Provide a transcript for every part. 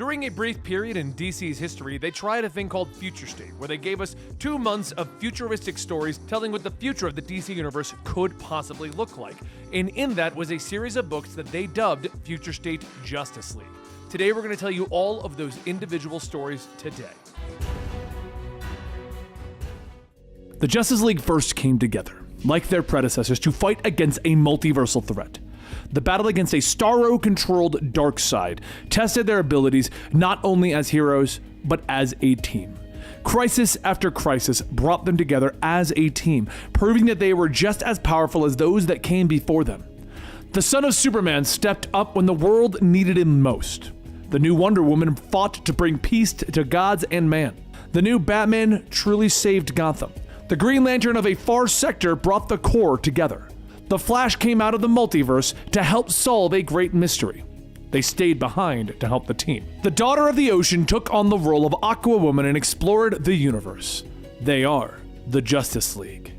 During a brief period in DC's history, they tried a thing called Future State, where they gave us 2 months of futuristic stories telling what the future of the DC Universe could possibly look like. And in that was a series of books that they dubbed Future State Justice League. Today we're going to tell you all of those individual stories today. The Justice League first came together, like their predecessors, to fight against a multiversal threat. The battle against a Starro-controlled Darkseid tested their abilities not only as heroes, but as a team. Crisis after crisis brought them together as a team, proving that they were just as powerful as those that came before them. The son of Superman stepped up when the world needed him most. The new Wonder Woman fought to bring peace to gods and man. The new Batman truly saved Gotham. The Green Lantern of a far sector brought the core together. The Flash came out of the multiverse to help solve a great mystery. They stayed behind to help the team. The Daughter of the Ocean took on the role of Aquaman and explored the universe. They are the Justice League.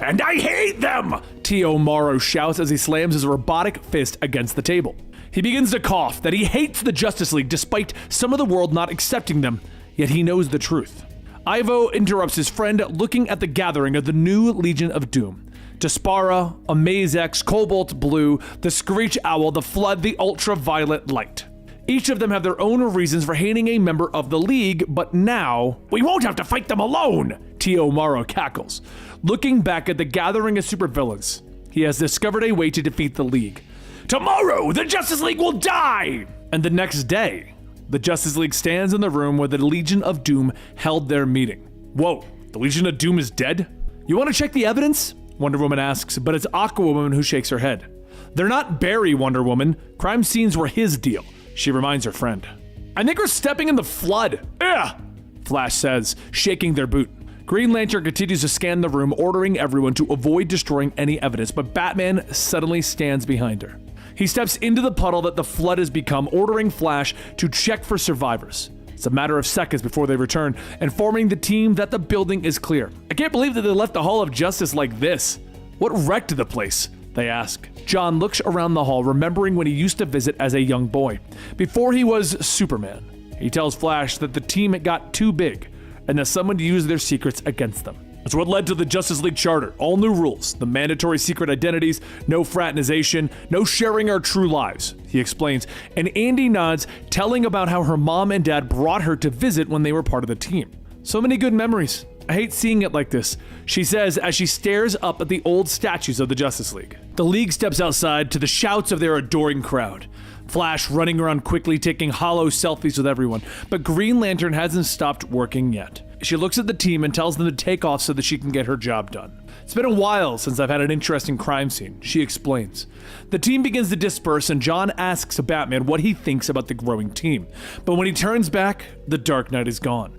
And I hate them! T.O. Morrow shouts as he slams his robotic fist against the table. He begins to cough that he hates the Justice League despite some of the world not accepting them, yet he knows the truth. Ivo interrupts his friend looking at the gathering of the new Legion of Doom. Despara, Amazex, Cobalt Blue, the Screech Owl, the Flood, the Ultraviolet Light. Each of them have their own reasons for hating a member of the League, but now, we won't have to fight them alone, T.O. Morrow cackles. Looking back at the gathering of supervillains, he has discovered a way to defeat the League. Tomorrow, the Justice League will die! And the next day, the Justice League stands in the room where the Legion of Doom held their meeting. Whoa, the Legion of Doom is dead? You want to check the evidence? Wonder Woman asks, but it's Aquawoman who shakes her head. They're not Barry, Wonder Woman. Crime scenes were his deal, she reminds her friend. I think we're stepping in the flood. Ugh, Flash says, shaking their boot. Green Lantern continues to scan the room, ordering everyone to avoid destroying any evidence, but Batman suddenly stands behind her. He steps into the puddle that the flood has become, ordering Flash to check for survivors. It's a matter of seconds before they return, informing the team that the building is clear. I can't believe that they left the Hall of Justice like this. What wrecked the place? They ask. John looks around the hall, remembering when he used to visit as a young boy, before he was Superman. He tells Flash that the team had got too big, and that someone used their secrets against them. It's what led to the Justice League Charter. All new rules, the mandatory secret identities, no fraternization, no sharing our true lives, he explains, and Andy nods, telling about how her mom and dad brought her to visit when they were part of the team. So many good memories. I hate seeing it like this, she says as she stares up at the old statues of the Justice League. The League steps outside to the shouts of their adoring crowd. Flash running around quickly, taking hollow selfies with everyone, but Green Lantern hasn't stopped working yet. She looks at the team and tells them to take off so that she can get her job done. It's been a while since I've had an interesting crime scene, she explains. The team begins to disperse and John asks Batman what he thinks about the growing team. But when he turns back, the Dark Knight is gone.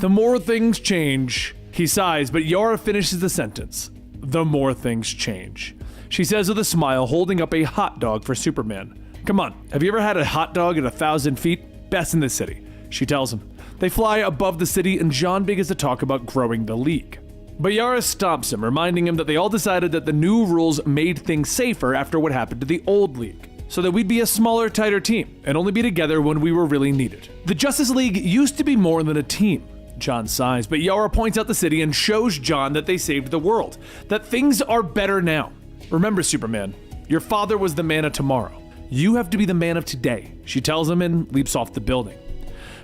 The more things change, he sighs, but Yara finishes the sentence. The more things change, she says with a smile, holding up a hot dog for Superman. Come on, have you ever had a hot dog at 1,000 feet? Best in the city, she tells him. They fly above the city and John begins to talk about growing the League. But Yara stops him, reminding him that they all decided that the new rules made things safer after what happened to the old League, so that we'd be a smaller, tighter team and only be together when we were really needed. The Justice League used to be more than a team. John sighs, but Yara points out the city and shows John that they saved the world, that things are better now. Remember, Superman, your father was the man of tomorrow. You have to be the man of today, she tells him and leaps off the building.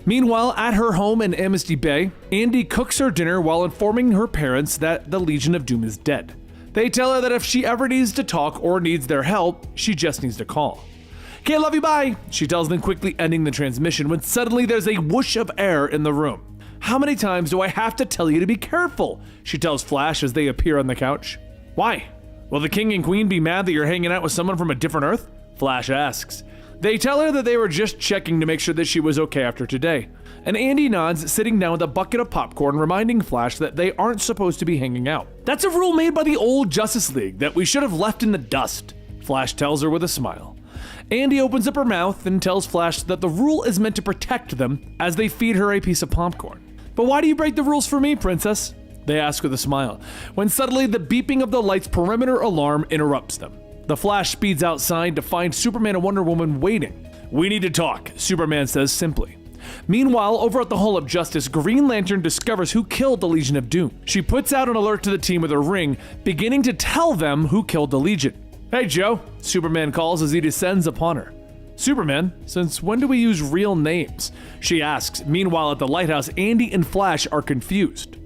Meanwhile, at her home in Amnesty Bay, Andy cooks her dinner while informing her parents that the Legion of Doom is dead. They tell her that if she ever needs to talk or needs their help, she just needs to call. Okay, love you, bye, she tells them, quickly ending the transmission when suddenly there's a whoosh of air in the room. How many times do I have to tell you to be careful? She tells Flash as they appear on the couch. Why? Will the king and queen be mad that you're hanging out with someone from a different Earth? Flash asks. They tell her that they were just checking to make sure that she was okay after today. And Andy nods, sitting down with a bucket of popcorn, reminding Flash that they aren't supposed to be hanging out. That's a rule made by the old Justice League that we should have left in the dust, Flash tells her with a smile. Andy opens up her mouth and tells Flash that the rule is meant to protect them as they feed her a piece of popcorn. But why do you break the rules for me, princess? They ask with a smile, when suddenly the beeping of the light's perimeter alarm interrupts them. The Flash speeds outside to find Superman and Wonder Woman waiting. "We need to talk," Superman says simply. Meanwhile, over at the Hall of Justice, Green Lantern discovers who killed the Legion of Doom. She puts out an alert to the team with her ring, beginning to tell them who killed the Legion. "Hey, Joe," Superman calls as he descends upon her. "Superman, since when do we use real names?" she asks. Meanwhile, at the lighthouse, Andy and Flash are confused.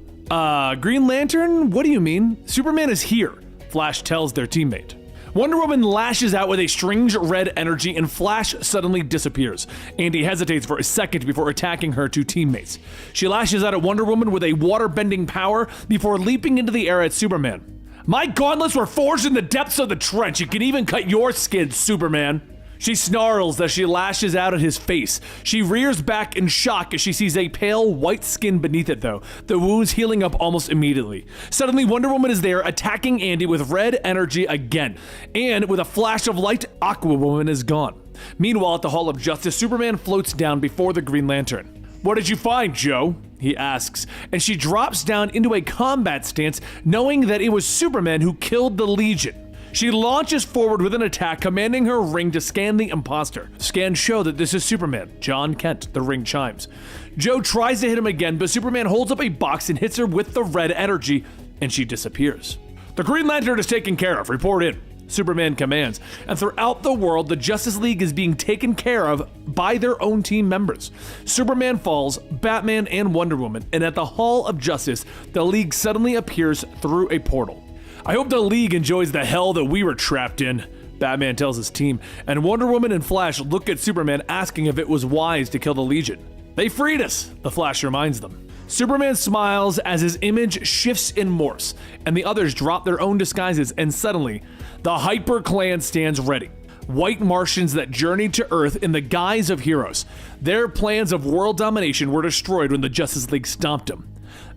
Green Lantern? What do you mean? Superman is here," Flash tells their teammate. Wonder Woman lashes out with a strange red energy and Flash suddenly disappears. Andy hesitates for a second before attacking her two teammates. She lashes out at Wonder Woman with a water-bending power before leaping into the air at Superman. "My gauntlets were forged in the depths of the trench. It can even cut your skin, Superman." She snarls as she lashes out at his face. She rears back in shock as she sees a pale white skin beneath it though, the wounds healing up almost immediately. Suddenly Wonder Woman is there attacking Andy with red energy again, and with a flash of light, Aquaman is gone. Meanwhile at the Hall of Justice, Superman floats down before the Green Lantern. "What did you find, Joe?" he asks, and she drops down into a combat stance knowing that it was Superman who killed the Legion. She launches forward with an attack, commanding her ring to scan the imposter. Scans show that this is Superman, John Kent, the ring chimes. Joe tries to hit him again, but Superman holds up a box and hits her with the red energy, and she disappears. "The Green Lantern is taken care of, report in," Superman commands, and throughout the world, the Justice League is being taken care of by their own team members. Superman falls, Batman and Wonder Woman, and at the Hall of Justice, the League suddenly appears through a portal. "I hope the League enjoys the hell that we were trapped in," Batman tells his team, and Wonder Woman and Flash look at Superman asking if it was wise to kill the Legion. "They freed us," the Flash reminds them. Superman smiles as his image shifts in Morse, and the others drop their own disguises, and suddenly, the Hyper Clan stands ready. White Martians that journeyed to Earth in the guise of heroes. Their plans of world domination were destroyed when the Justice League stomped them.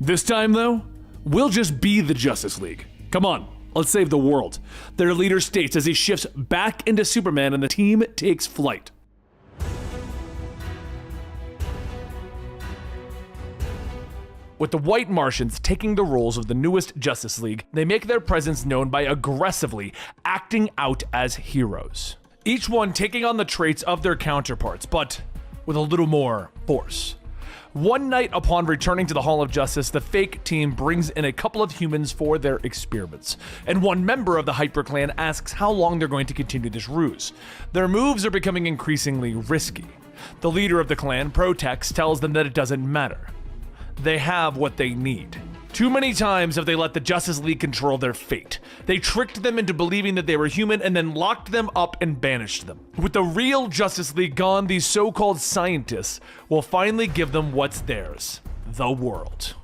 This time, though, we'll just be the Justice League. Come on, let's save the world, their leader states as he shifts back into Superman and the team takes flight. With the White Martians taking the roles of the newest Justice League, they make their presence known by aggressively acting out as heroes. Each one taking on the traits of their counterparts, but with a little more force. One night upon returning to the Hall of Justice, the fake team brings in a couple of humans for their experiments, and one member of the Hyper Clan asks how long they're going to continue this ruse. Their moves are becoming increasingly risky. The leader of the clan, Protex, tells them that it doesn't matter. They have what they need. Too many times have they let the Justice League control their fate. They tricked them into believing that they were human and then locked them up and banished them. With the real Justice League gone, these so-called scientists will finally give them what's theirs: the world.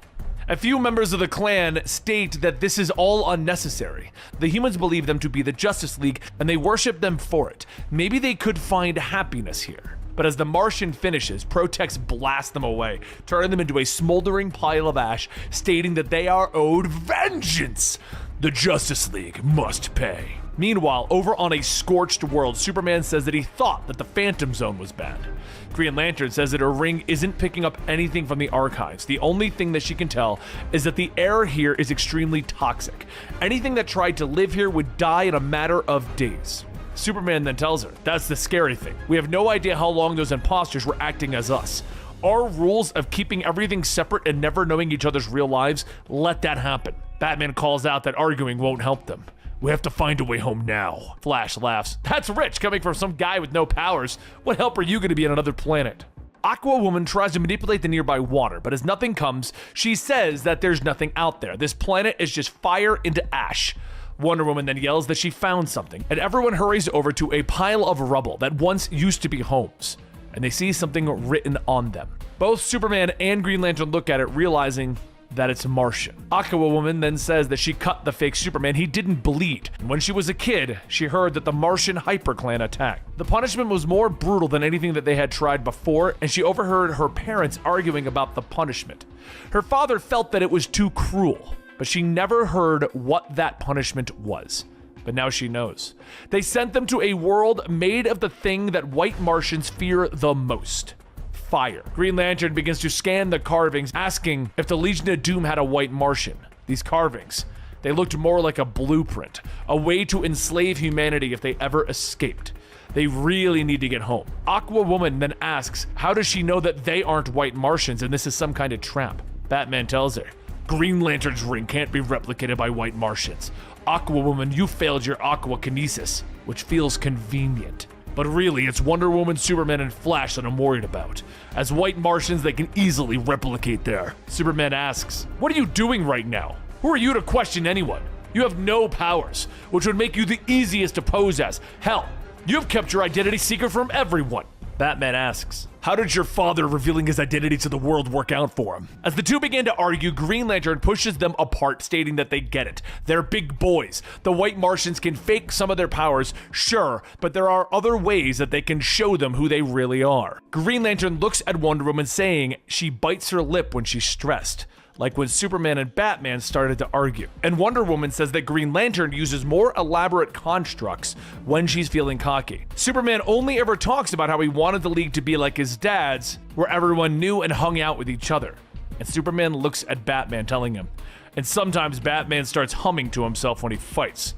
A few members of the clan state that this is all unnecessary. The humans believe them to be the Justice League and they worship them for it. Maybe they could find happiness here. But as the Martian finishes, Protex blasts them away, turning them into a smoldering pile of ash, stating that they are owed vengeance. The Justice League must pay. Meanwhile, over on a scorched world, Superman says that he thought that the Phantom Zone was banned. Green Lantern says that her ring isn't picking up anything from the archives. The only thing that she can tell is that the air here is extremely toxic. Anything that tried to live here would die in a matter of days. Superman then tells her, "That's the scary thing. We have no idea how long those imposters were acting as us. Our rules of keeping everything separate and never knowing each other's real lives let that happen." Batman calls out that arguing won't help them. "We have to find a way home now." Flash laughs. "That's rich coming from some guy with no powers. What help are you going to be on another planet?" Aquawoman tries to manipulate the nearby water, but as nothing comes, she says that there's nothing out there. This planet is just fire into ash. Wonder Woman then yells that she found something, and everyone hurries over to a pile of rubble that once used to be homes, and they see something written on them. Both Superman and Green Lantern look at it, realizing that it's Martian. Aquawoman then says that she cut the fake Superman. He didn't bleed. And when she was a kid, she heard that the Martian Hyper Clan attacked. The punishment was more brutal than anything that they had tried before, and she overheard her parents arguing about the punishment. Her father felt that it was too cruel, but she never heard what that punishment was. But now she knows. They sent them to a world made of the thing that white Martians fear the most: fire. Green Lantern begins to scan the carvings, asking if the Legion of Doom had a white Martian. These carvings, they looked more like a blueprint, a way to enslave humanity if they ever escaped. They really need to get home. Aquawoman then asks, how does she know that they aren't white Martians and this is some kind of trap? Batman tells her, Green Lantern's ring can't be replicated by white Martians. Aquawoman, you failed your aquakinesis, which feels convenient. But really, it's Wonder Woman, Superman, and Flash that I'm worried about. As white Martians, they can easily replicate there. Superman asks, what are you doing right now? Who are you to question anyone? You have no powers, which would make you the easiest to pose as. Hell, you have kept your identity secret from everyone. Batman asks, how did your father revealing his identity to the world work out for him? As the two begin to argue, Green Lantern pushes them apart, stating that they get it. They're big boys. The white Martians can fake some of their powers, sure, but there are other ways that they can show them who they really are. Green Lantern looks at Wonder Woman, saying she bites her lip when she's stressed, like when Superman and Batman started to argue. And Wonder Woman says that Green Lantern uses more elaborate constructs when she's feeling cocky. Superman only ever talks about how he wanted the League to be like his dad's, where everyone knew and hung out with each other. And Superman looks at Batman, telling him. And sometimes Batman starts humming to himself when he fights,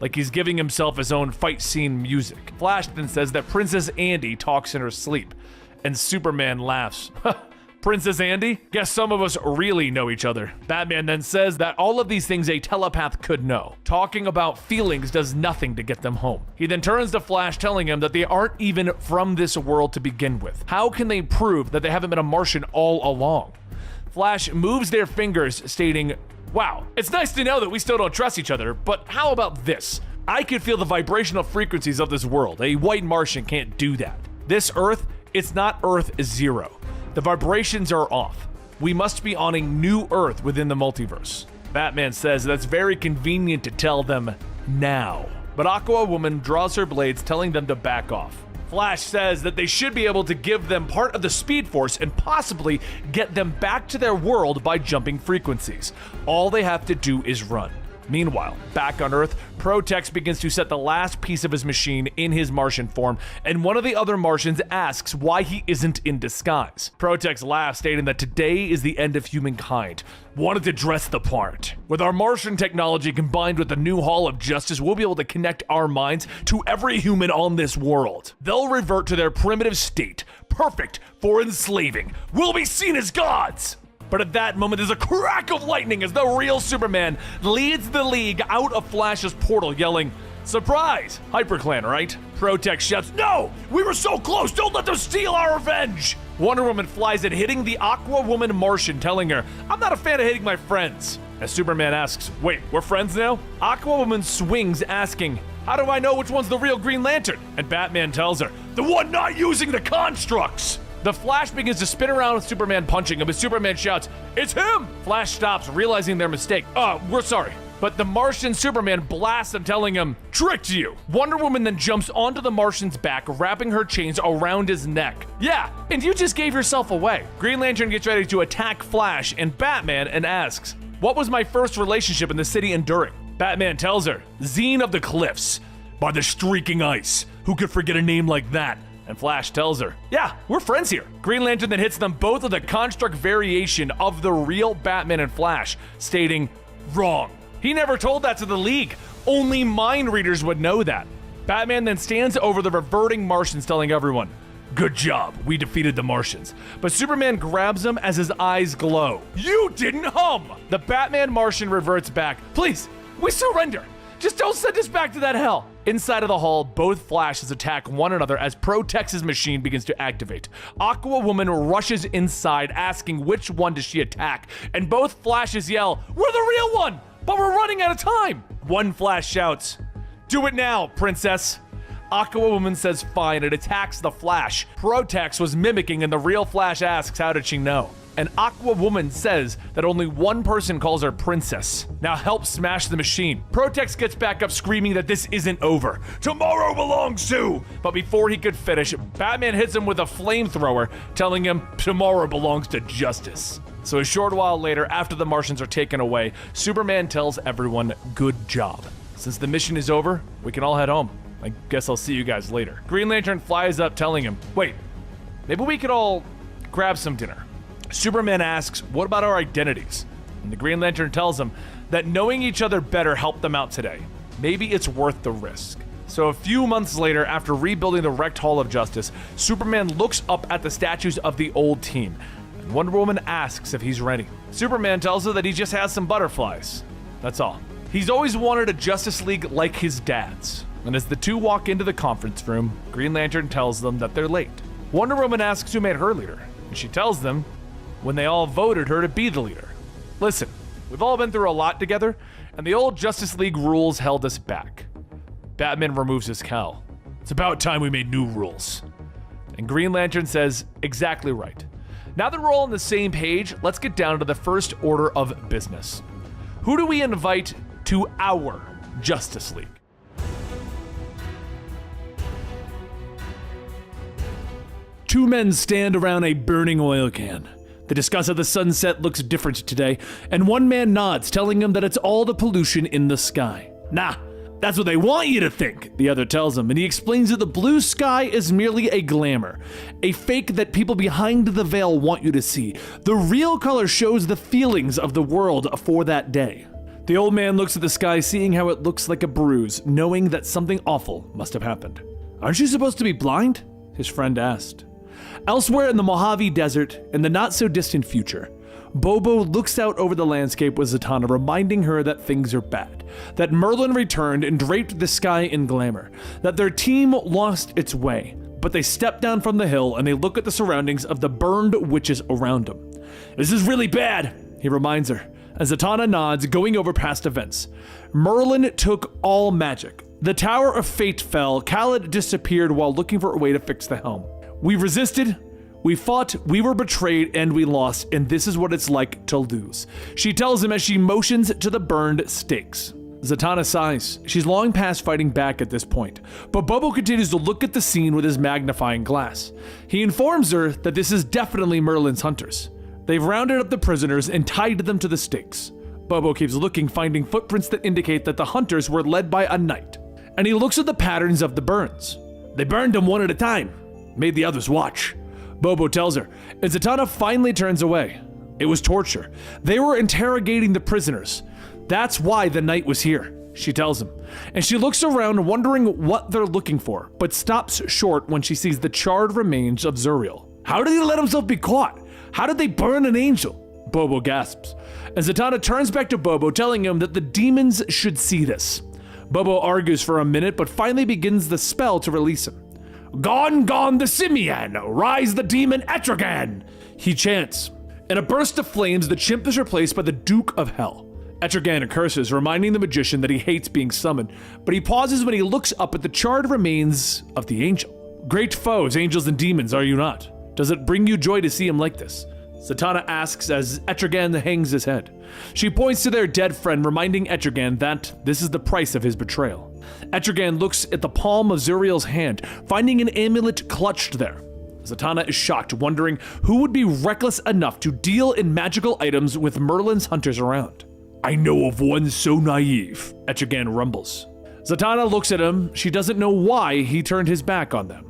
like he's giving himself his own fight scene music. Flash then says that Princess Andy talks in her sleep, and Superman laughs. Princess Andy? Guess some of us really know each other. Batman then says that all of these things a telepath could know. Talking about feelings does nothing to get them home. He then turns to Flash, telling him that they aren't even from this world to begin with. How can they prove that they haven't been a Martian all along? Flash moves their fingers, stating, wow, it's nice to know that we still don't trust each other, but how about this? I can feel the vibrational frequencies of this world. A white Martian can't do that. This Earth, it's not Earth 0. The vibrations are off. We must be on a new Earth within the multiverse. Batman says that's very convenient to tell them now. But Aquawoman draws her blades, telling them to back off. Flash says that they should be able to give them part of the Speed Force and possibly get them back to their world by jumping frequencies. All they have to do is run. Meanwhile, back on Earth, Protex begins to set the last piece of his machine in his Martian form, and one of the other Martians asks why he isn't in disguise. Protex laughs, stating that today is the end of humankind. Wanted to dress the part. With our Martian technology combined with the new Hall of Justice, we'll be able to connect our minds to every human on this world. They'll revert to their primitive state, perfect for enslaving. We'll be seen as gods! But at that moment, there's a crack of lightning as the real Superman leads the League out of Flash's portal, yelling, surprise! HyperClan, right? Protex shouts, no! We were so close! Don't let them steal our revenge! Wonder Woman flies in, hitting the Aquawoman Martian, telling her, I'm not a fan of hitting my friends. As Superman asks, wait, we're friends now? Aquawoman swings, asking, how do I know which one's the real Green Lantern? And Batman tells her, the one not using the constructs! The Flash begins to spin around with Superman punching him as Superman shouts, it's him! Flash stops, realizing their mistake. We're sorry. But the Martian Superman blasts him, telling him, tricked you! Wonder Woman then jumps onto the Martian's back, wrapping her chains around his neck. Yeah, and you just gave yourself away. Green Lantern gets ready to attack Flash and Batman and asks, what was my first relationship in the city enduring? Batman tells her, Zine of the Cliffs, by the streaking ice. Who could forget a name like that? And Flash tells her, yeah, we're friends here. Green Lantern then hits them both with a construct variation of the real Batman and Flash, stating, wrong. He never told that to the League. Only mind readers would know that. Batman then stands over the reverting Martians, telling everyone, good job, we defeated the Martians. But Superman grabs him as his eyes glow. You didn't hum! The Batman Martian reverts back. Please, we surrender. Just don't send us back to that hell. Inside of the hall, both Flashes attack one another as Protex's machine begins to activate. Aquawoman rushes inside, asking which one does she attack, and both Flashes yell, we're the real one, but we're running out of time. One Flash shouts, do it now, princess. Aquawoman says fine and attacks the Flash. Protex was mimicking and the real Flash asks how did she know? And Aquawoman says that only one person calls her princess. Now help smash the machine. Protex gets back up screaming that this isn't over. Tomorrow belongs to... But before he could finish, Batman hits him with a flamethrower, telling him tomorrow belongs to justice. So a short while later, after the Martians are taken away, Superman tells everyone, good job. Since the mission is over, we can all head home. I guess I'll see you guys later. Green Lantern flies up telling him, wait, maybe we could all grab some dinner. Superman asks, what about our identities? And the Green Lantern tells him that knowing each other better helped them out today. Maybe it's worth the risk. So a few months later, after rebuilding the wrecked Hall of Justice, Superman looks up at the statues of the old team. And Wonder Woman asks if he's ready. Superman tells her that he just has some butterflies. That's all. He's always wanted a Justice League like his dad's. And as the two walk into the conference room, Green Lantern tells them that they're late. Wonder Woman asks who made her leader, and she tells them when they all voted her to be the leader. Listen, we've all been through a lot together, and the old Justice League rules held us back. Batman removes his cowl. It's about time we made new rules. And Green Lantern says, exactly right. Now that we're all on the same page, let's get down to the first order of business. Who do we invite to our Justice League? Two men stand around a burning oil can. They discuss how the sunset looks different today, and one man nods, telling him that it's all the pollution in the sky. Nah, that's what they want you to think, the other tells him, and he explains that the blue sky is merely a glamour, a fake that people behind the veil want you to see. The real color shows the feelings of the world for that day. The old man looks at the sky, seeing how it looks like a bruise, knowing that something awful must have happened. Aren't you supposed to be blind? His friend asked. Elsewhere in the Mojave Desert, in the not-so-distant future, Bobo looks out over the landscape with Zatanna, reminding her that things are bad, that Merlin returned and draped the sky in glamour, that their team lost its way, but they step down from the hill and they look at the surroundings of the burned witches around them. This is really bad, he reminds her, as Zatanna nods, going over past events. Merlin took all magic. The Tower of Fate fell, Khaled disappeared while looking for a way to fix the helm. We resisted, we fought, we were betrayed, and we lost, and this is what it's like to lose. She tells him as she motions to the burned stakes. Zatanna sighs. She's long past fighting back at this point, but Bobo continues to look at the scene with his magnifying glass. He informs her that this is definitely Merlin's hunters. They've rounded up the prisoners and tied them to the stakes. Bobo keeps looking, finding footprints that indicate that the hunters were led by a knight, and he looks at the patterns of the burns. They burned them one at a time. Made the others watch, Bobo tells her, and Zatanna finally turns away. It was torture. They were interrogating the prisoners. That's why the knight was here, she tells him. And she looks around wondering what they're looking for, but stops short when she sees the charred remains of Zuriel. How did he let himself be caught? How did they burn an angel? Bobo gasps. And Zatanna turns back to Bobo, telling him that the demons should see this. Bobo argues for a minute, but finally begins the spell to release him. Gone, gone the Simian, rise the demon Etrigan, he chants. In a burst of flames, the chimp is replaced by the Duke of Hell. Etrigan curses, reminding the magician that he hates being summoned, but he pauses when he looks up at the charred remains of the angel. Great foes, angels and demons, are you not? Does it bring you joy to see him like this? Zatanna asks as Etrigan hangs his head. She points to their dead friend, reminding Etrigan that this is the price of his betrayal. Etrigan looks at the palm of Zuriel's hand, finding an amulet clutched there. Zatanna is shocked, wondering who would be reckless enough to deal in magical items with Merlin's hunters around. I know of one so naive, Etrigan rumbles. Zatanna looks at him. She doesn't know why he turned his back on them.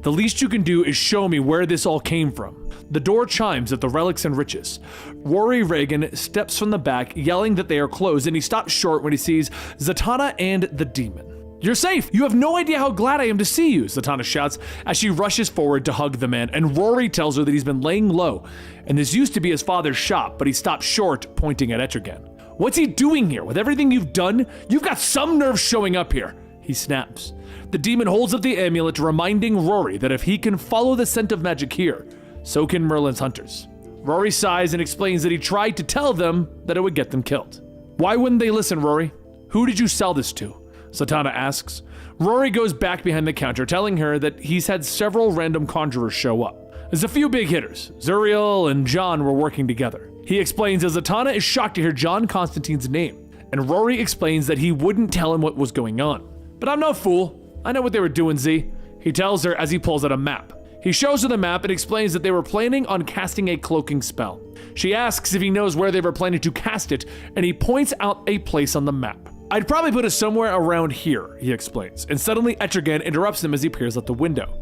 The least you can do is show me where this all came from. The door chimes at the relics and riches. Rory Reagan steps from the back, yelling that they are closed, and he stops short when he sees Zatanna and the demon. You're safe! You have no idea how glad I am to see you, Zatanna shouts as she rushes forward to hug the man, and Rory tells her that he's been laying low, and this used to be his father's shop, but he stops short, pointing at Etrigan. What's he doing here? With everything you've done? You've got some nerve showing up here, he snaps. The demon holds up the amulet, reminding Rory that if he can follow the scent of magic here, so can Merlin's hunters. Rory sighs and explains that he tried to tell them that it would get them killed. Why wouldn't they listen, Rory? Who did you sell this to? Zatanna asks. Rory goes back behind the counter, telling her that he's had several random conjurers show up. There's a few big hitters. Zuriel and John were working together. He explains as Zatanna is shocked to hear John Constantine's name, and Rory explains that he wouldn't tell him what was going on. But I'm no fool. I know what they were doing, Z. He tells her as he pulls out a map. He shows her the map and explains that they were planning on casting a cloaking spell. She asks if he knows where they were planning to cast it, and he points out a place on the map. I'd probably put it somewhere around here, he explains, and suddenly Etrigan interrupts him as he peers out the window.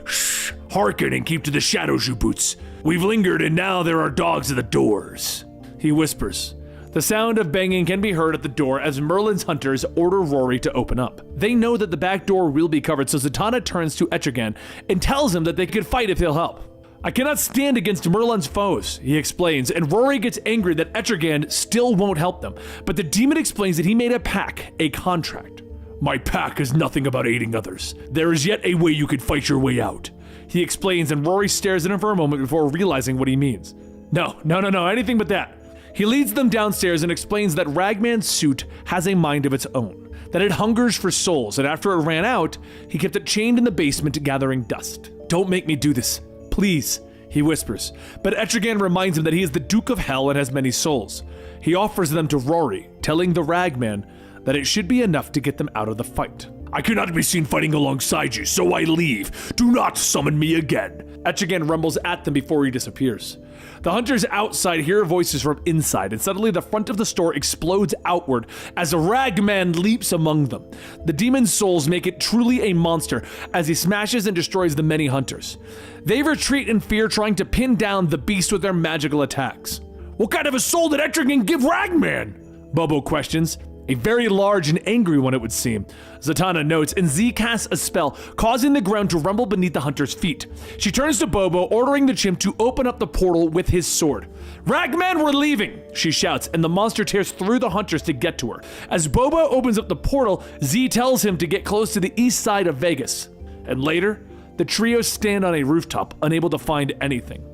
Shh, hearken and keep to the shadows, you boots. We've lingered and now there are dogs at the doors, he whispers. The sound of banging can be heard at the door as Merlin's hunters order Rory to open up. They know that the back door will be covered, so Zatanna turns to Etrigan and tells him that they could fight if he'll help. I cannot stand against Merlin's foes, he explains, and Rory gets angry that Etrigan still won't help them, but the demon explains that he made a pact, a contract. My pact is nothing about aiding others. There is yet a way you could fight your way out, he explains, and Rory stares at him for a moment before realizing what he means. No, anything but that. He leads them downstairs and explains that Ragman's suit has a mind of its own, that it hungers for souls, and after it ran out, he kept it chained in the basement gathering dust. Don't make me do this, please, he whispers, but Etrigan reminds him that he is the Duke of Hell and has many souls. He offers them to Rory, telling the Ragman that it should be enough to get them out of the fight. I cannot be seen fighting alongside you, so I leave. Do not summon me again. Etrigan rumbles at them before he disappears. The hunters outside hear voices from inside, and suddenly the front of the store explodes outward as a Ragman leaps among them. The demon's souls make it truly a monster as he smashes and destroys the many hunters. They retreat in fear, trying to pin down the beast with their magical attacks. What kind of a soul did Etrigan give Ragman? Bobo questions. A very large and angry one, it would seem. Zatanna notes, and Z casts a spell, causing the ground to rumble beneath the hunter's feet. She turns to Bobo, ordering the chimp to open up the portal with his sword. Ragman, we're leaving, she shouts, and the monster tears through the hunters to get to her. As Bobo opens up the portal, Z tells him to get close to the east side of Vegas. And later, the trio stand on a rooftop, unable to find anything.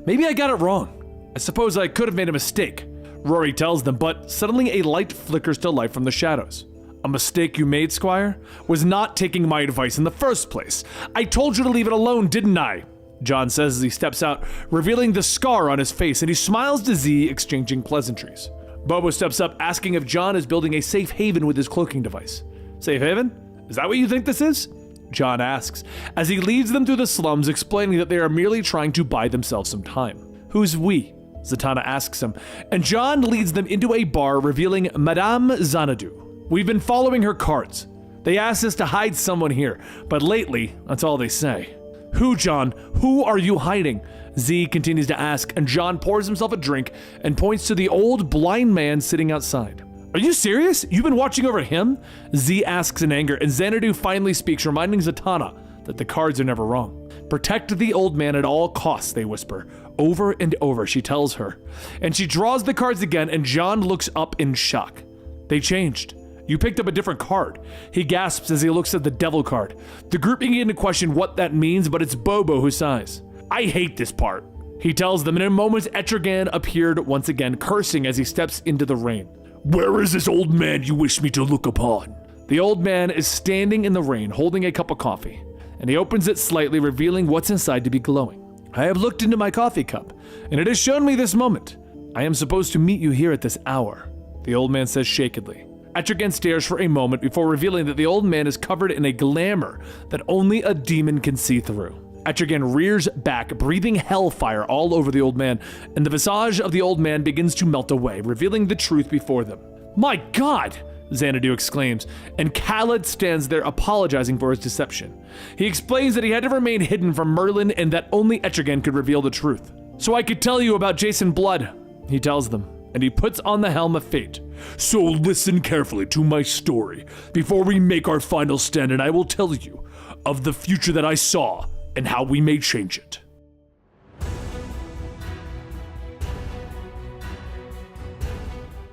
Maybe I got it wrong. I suppose I could have made a mistake, Rory tells them, but suddenly a light flickers to life from the shadows. A mistake you made, Squire? Was not taking my advice in the first place. I told you to leave it alone, didn't I? John says as he steps out, revealing the scar on his face, and he smiles to Z, exchanging pleasantries. Bobo steps up, asking if John is building a safe haven with his cloaking device. Safe haven? Is that what you think this is? John asks, as he leads them through the slums, explaining that they are merely trying to buy themselves some time. Who's we? Zatanna asks him, and John leads them into a bar, revealing Madame Xanadu. We've been following her cards. They asked us to hide someone here, but lately, that's all they say. Who, John? Who are you hiding? Z continues to ask, and John pours himself a drink and points to the old blind man sitting outside. Are you serious? You've been watching over him? Z asks in anger, and Xanadu finally speaks, reminding Zatanna that the cards are never wrong. Protect the old man at all costs, they whisper. Over and over, she tells her. And she draws the cards again, and John looks up in shock. They changed. You picked up a different card. He gasps as he looks at the devil card. The group begin to question what that means, but it's Bobo who sighs. I hate this part, he tells them, and in a moment Etrigan appeared once again, cursing as he steps into the rain. Where is this old man you wish me to look upon? The old man is standing in the rain, holding a cup of coffee, and he opens it slightly, revealing what's inside to be glowing. I have looked into my coffee cup, and it has shown me this moment. I am supposed to meet you here at this hour, the old man says shakily. Etrigan stares for a moment before revealing that the old man is covered in a glamour that only a demon can see through. Etrigan rears back, breathing hellfire all over the old man, and the visage of the old man begins to melt away, revealing the truth before them. My God! Xanadu exclaims, and Khaled stands there apologizing for his deception. He explains that he had to remain hidden from Merlin and that only Etrigan could reveal the truth. So I could tell you about Jason Blood, he tells them, and he puts on the helm of fate. So listen carefully to my story before we make our final stand, and I will tell you of the future that I saw and how we may change it.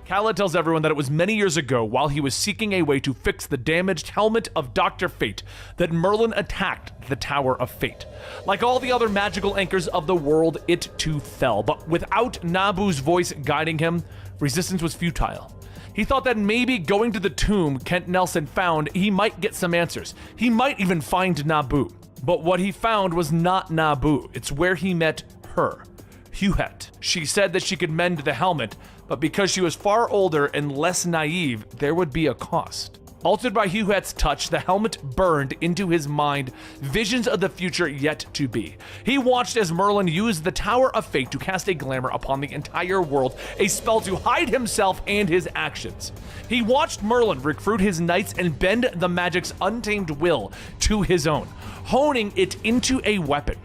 Khaled tells everyone that it was many years ago, while he was seeking a way to fix the damaged helmet of Dr. Fate, that Merlin attacked the Tower of Fate. Like all the other magical anchors of the world, it too fell, but without Nabu's voice guiding him, resistance was futile. He thought that maybe going to the tomb Kent Nelson found, he might get some answers. He might even find Nabu. But what he found was not Nabu. It's where he met her, Huhet. She said that she could mend the helmet, but because she was far older and less naive, there would be a cost. Altered by Huhet's touch, the helmet burned into his mind visions of the future yet to be. He watched as Merlin used the Tower of Fate to cast a glamour upon the entire world, a spell to hide himself and his actions. He watched Merlin recruit his knights and bend the magic's untamed will to his own, honing it into a weapon.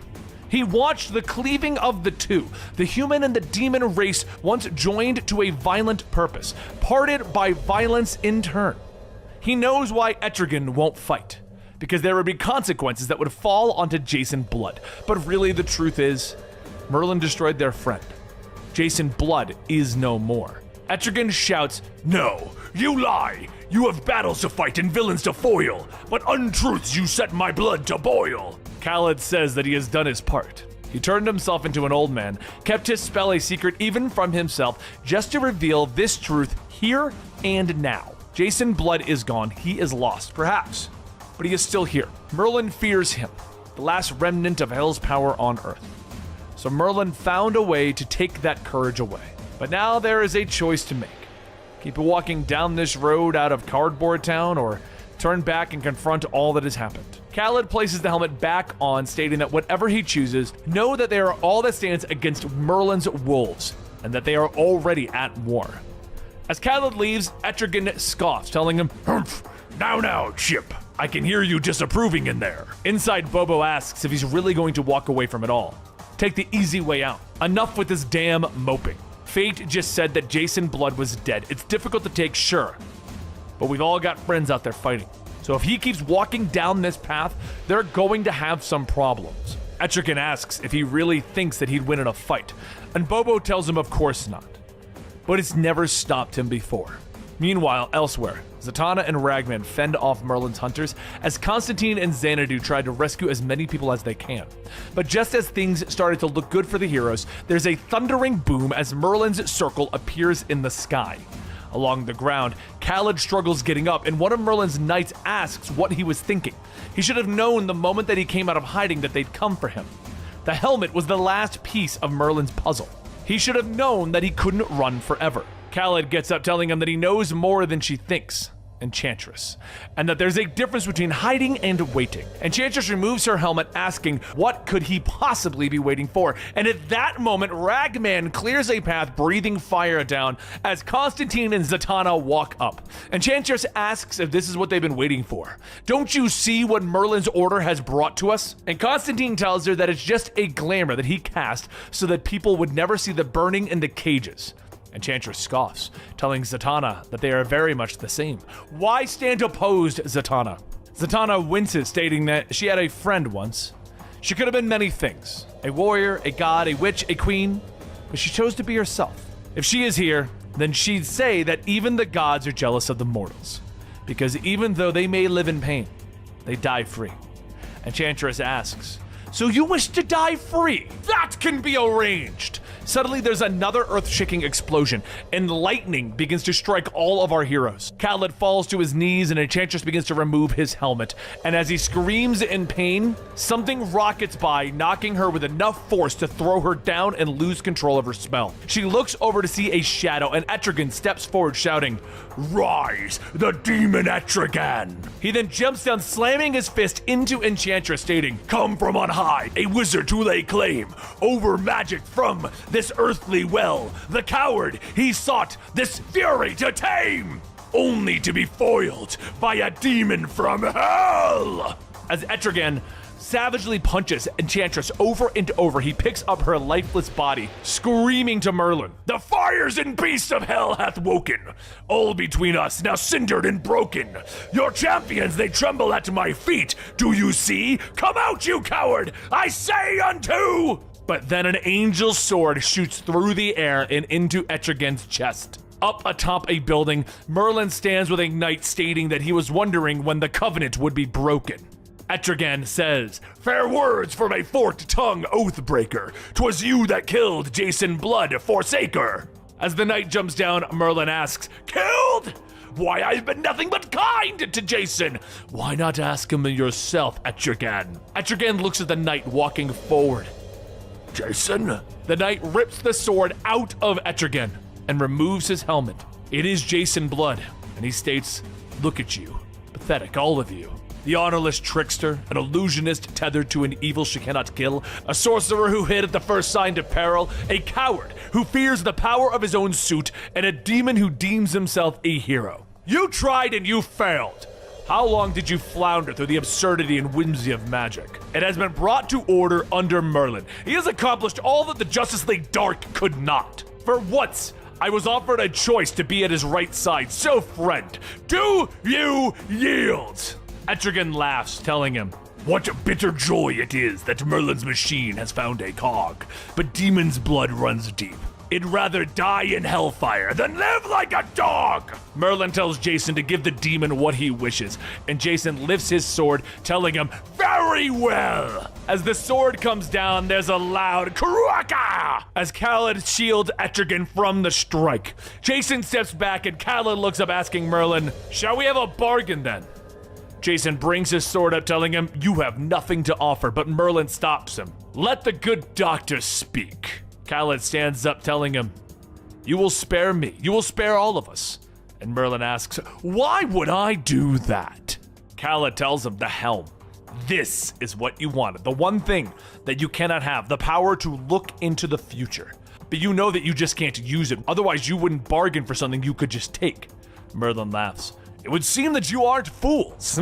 He watched the cleaving of the two, the human and the demon race once joined to a violent purpose, parted by violence in turn. He knows why Etrigan won't fight, because there would be consequences that would fall onto Jason Blood. But really the truth is, Merlin destroyed their friend. Jason Blood is no more. Etrigan shouts, "No, you lie! You have battles to fight and villains to foil, but untruths you set my blood to boil." Khaled says that he has done his part. He turned himself into an old man, kept his spell a secret even from himself, just to reveal this truth here and now. Jason Blood is gone, he is lost, perhaps, but he is still here. Merlin fears him, the last remnant of Hell's power on Earth. So Merlin found a way to take that courage away. But now there is a choice to make. Keep walking down this road out of Cardboard Town, or turn back and confront all that has happened. Khaled places the helmet back on, stating that whatever he chooses, know that they are all that stands against Merlin's wolves, and that they are already at war. As Khaled leaves, Etrigan scoffs, telling him, "Humph, now, Chip. I can hear you disapproving in there." Inside, Bobo asks if he's really going to walk away from it all. Take the easy way out. Enough with this damn moping. Fate just said that Jason Blood was dead. It's difficult to take, sure, but we've all got friends out there fighting. So if he keeps walking down this path, they're going to have some problems. Etrigan asks if he really thinks that he'd win in a fight, and Bobo tells him of course not. But it's never stopped him before. Meanwhile, elsewhere, Zatanna and Ragman fend off Merlin's hunters as Constantine and Xanadu try to rescue as many people as they can. But just as things started to look good for the heroes, there's a thundering boom as Merlin's circle appears in the sky. Along the ground, Khaled struggles getting up, and one of Merlin's knights asks what he was thinking. He should have known the moment that he came out of hiding that they'd come for him. The helmet was the last piece of Merlin's puzzle. He should have known that he couldn't run forever. Khaled gets up, telling him that he knows more than she thinks, Enchantress, and that there's a difference between hiding and waiting. Enchantress removes her helmet, asking what could he possibly be waiting for, and at that moment, Ragman clears a path, breathing fire down as Constantine and Zatanna walk up. Enchantress asks if this is what they've been waiting for. "Don't you see what Merlin's order has brought to us?" And Constantine tells her that it's just a glamour that he cast so that people would never see the burning in the cages. Enchantress scoffs, telling Zatanna that they are very much the same. "Why stand opposed, Zatanna?" Zatanna winces, stating that she had a friend once. She could have been many things. A warrior, a god, a witch, a queen, but she chose to be herself. If she is here, then she'd say that even the gods are jealous of the mortals, because even though they may live in pain, they die free. Enchantress asks, "So you wish to die free? That can be arranged!" Suddenly, there's another earth-shaking explosion, and lightning begins to strike all of our heroes. Khaled falls to his knees, and Enchantress begins to remove his helmet. And as he screams in pain, something rockets by, knocking her with enough force to throw her down and lose control of her spell. She looks over to see a shadow, and Etrigan steps forward, shouting, "Rise, the demon Etrigan!" He then jumps down, slamming his fist into Enchantress, stating, "Come from on high, a wizard to lay claim over magic from this earthly well. The coward, he sought this fury to tame, only to be foiled by a demon from hell!" As Etrigan savagely punches Enchantress over and over, he picks up her lifeless body, screaming to Merlin, "The fires and beasts of hell hath woken, all between us now cindered and broken. Your champions, they tremble at my feet. Do you see? Come out, you coward, I say unto..." But then an angel's sword shoots through the air and into Etrigan's chest. Up atop a building, Merlin stands with a knight, stating that he was wondering when the covenant would be broken. Etrigan says, "Fair words from a forked-tongue oath-breaker. 'Twas you that killed Jason Blood, Forsaker." As the knight jumps down, Merlin asks, "Killed? Why, I've been nothing but kind to Jason. Why not ask him yourself, Etrigan?" Etrigan looks at the knight walking forward. "Jason?" The knight rips the sword out of Etrigan and removes his helmet. It is Jason Blood, and he states, "Look at you. Pathetic, all of you. The honorless trickster, an illusionist tethered to an evil she cannot kill, a sorcerer who hid at the first sign of peril, a coward who fears the power of his own suit, and a demon who deems himself a hero. You tried and you failed. How long did you flounder through the absurdity and whimsy of magic? It has been brought to order under Merlin. He has accomplished all that the Justice League Dark could not. For once, I was offered a choice to be at his right side, so friend, do you yield? Etrigan laughs, telling him, what bitter joy it is that Merlin's machine has found a cog, but demon's blood runs deep. It'd rather die in hellfire than live like a dog! Merlin tells Jason to give the demon what he wishes, and Jason lifts his sword, telling him, very well! As the sword comes down, there's a loud cracker as Khaled shields Etrigan from the strike. Jason steps back and Khaled looks up asking Merlin, shall we have a bargain then? Jason brings his sword up, telling him, you have nothing to offer, but Merlin stops him. Let the good doctor speak. Khaled stands up, telling him, you will spare me. You will spare all of us. And Merlin asks, why would I do that? Khaled tells him, the helm. This is what you wanted. The one thing that you cannot have, the power to look into the future. But you know that you just can't use it. Otherwise, you wouldn't bargain for something you could just take. Merlin laughs. It would seem that you aren't fools.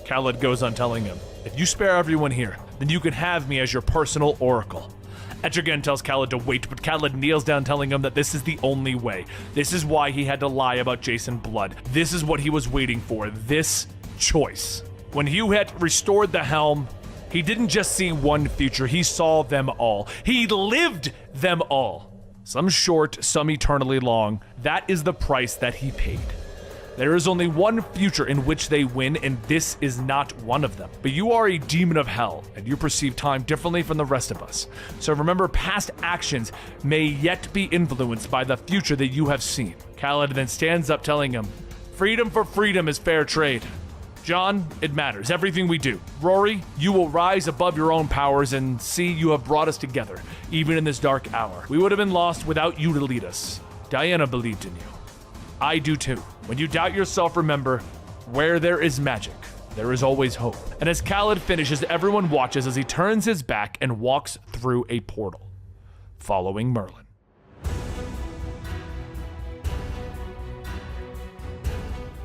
Khaled goes on telling him, if you spare everyone here, then you can have me as your personal oracle. Etrigan tells Khaled to wait, but Khaled kneels down, telling him that this is the only way. This is why he had to lie about Jason Blood. This is what he was waiting for, this choice. When Hewett restored the helm, he didn't just see one future, he saw them all. He lived them all. Some short, some eternally long. That is the price that he paid. There is only one future in which they win, and this is not one of them. But you are a demon of hell, and you perceive time differently from the rest of us. So remember, past actions may yet be influenced by the future that you have seen. Khaled then stands up, telling him, freedom for freedom is fair trade. John, it matters, everything we do. Rory, you will rise above your own powers and see you have brought us together, even in this dark hour. We would have been lost without you to lead us. Diana believed in you. I do too. When you doubt yourself, remember, where there is magic, there is always hope. And as Khaled finishes, everyone watches as he turns his back and walks through a portal, following Merlin.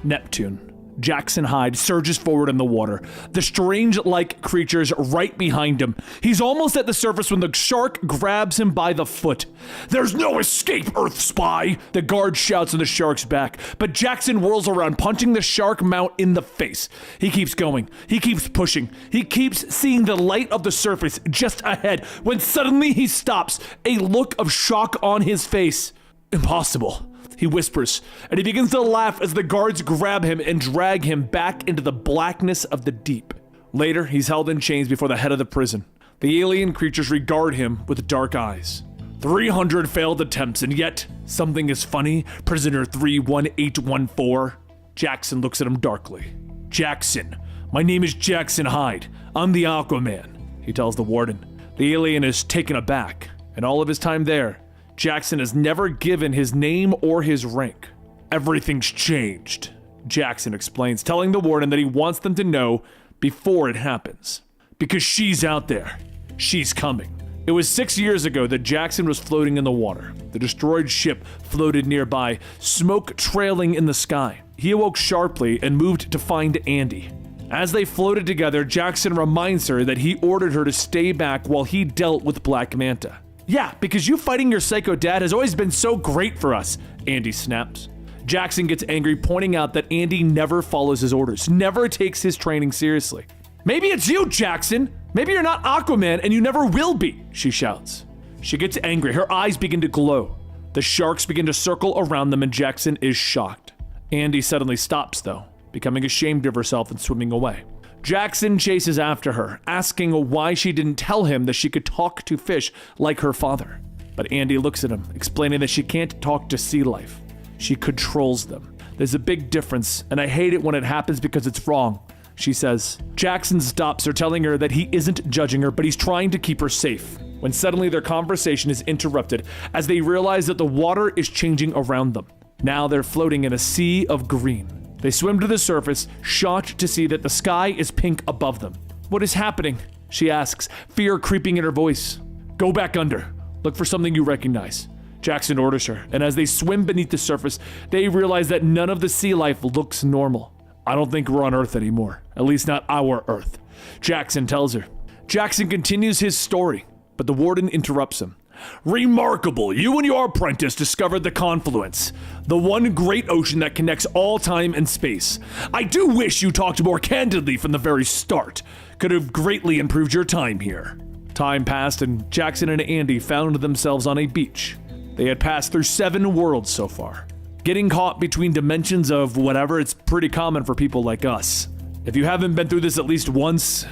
Neptune. Jackson Hyde surges forward in the water, the strange-like creatures right behind him. He's almost at the surface when the shark grabs him by the foot. There's no escape, Earth spy! The guard shouts in the shark's back, but Jackson whirls around, punching the shark mount in the face. He keeps going. He keeps pushing. He keeps seeing the light of the surface just ahead, when suddenly he stops, a look of shock on his face. Impossible. He whispers, and he begins to laugh as the guards grab him and drag him back into the blackness of the deep. Later, he's held in chains before the head of the prison. The alien creatures regard him with dark eyes. 300 failed attempts, and yet, something is funny, prisoner 31814. Jackson looks at him darkly. Jackson, my name is Jackson Hyde. I'm the Aquaman, he tells the warden. The alien is taken aback, and all of his time there, Jackson has never given his name or his rank. Everything's changed, Jackson explains, telling the warden that he wants them to know before it happens. Because she's out there. She's coming. It was 6 years ago that Jackson was floating in the water. The destroyed ship floated nearby, smoke trailing in the sky. He awoke sharply and moved to find Andy. As they floated together, Jackson reminds her that he ordered her to stay back while he dealt with Black Manta. Yeah, because you fighting your psycho dad has always been so great for us, Andy snaps. Jackson gets angry, pointing out that Andy never follows his orders, never takes his training seriously. Maybe it's you, Jackson! Maybe you're not Aquaman and you never will be, she shouts. She gets angry, her eyes begin to glow. The sharks begin to circle around them and Jackson is shocked. Andy suddenly stops though, becoming ashamed of herself and swimming away. Jackson chases after her, asking why she didn't tell him that she could talk to fish like her father. But Andy looks at him, explaining that she can't talk to sea life. She controls them. There's a big difference, and I hate it when it happens because it's wrong, she says. Jackson stops her, telling her that he isn't judging her, but he's trying to keep her safe. When suddenly their conversation is interrupted as they realize that the water is changing around them. Now they're floating in a sea of green. They swim to the surface, shocked to see that the sky is pink above them. What is happening? She asks, fear creeping in her voice. Go back under. Look for something you recognize. Jackson orders her, and as they swim beneath the surface, they realize that none of the sea life looks normal. I don't think we're on Earth anymore. At least not our Earth. Jackson tells her. Jackson continues his story, but the warden interrupts him. Remarkable, you and your apprentice discovered the confluence, the one great ocean that connects all time and space. I do wish you talked more candidly from the very start. Could have greatly improved your time here. Time passed and Jackson and Andy found themselves on a beach. They had passed through 7 worlds so far. Getting caught between dimensions of whatever, it's pretty common for people like us. If you haven't been through this at least once,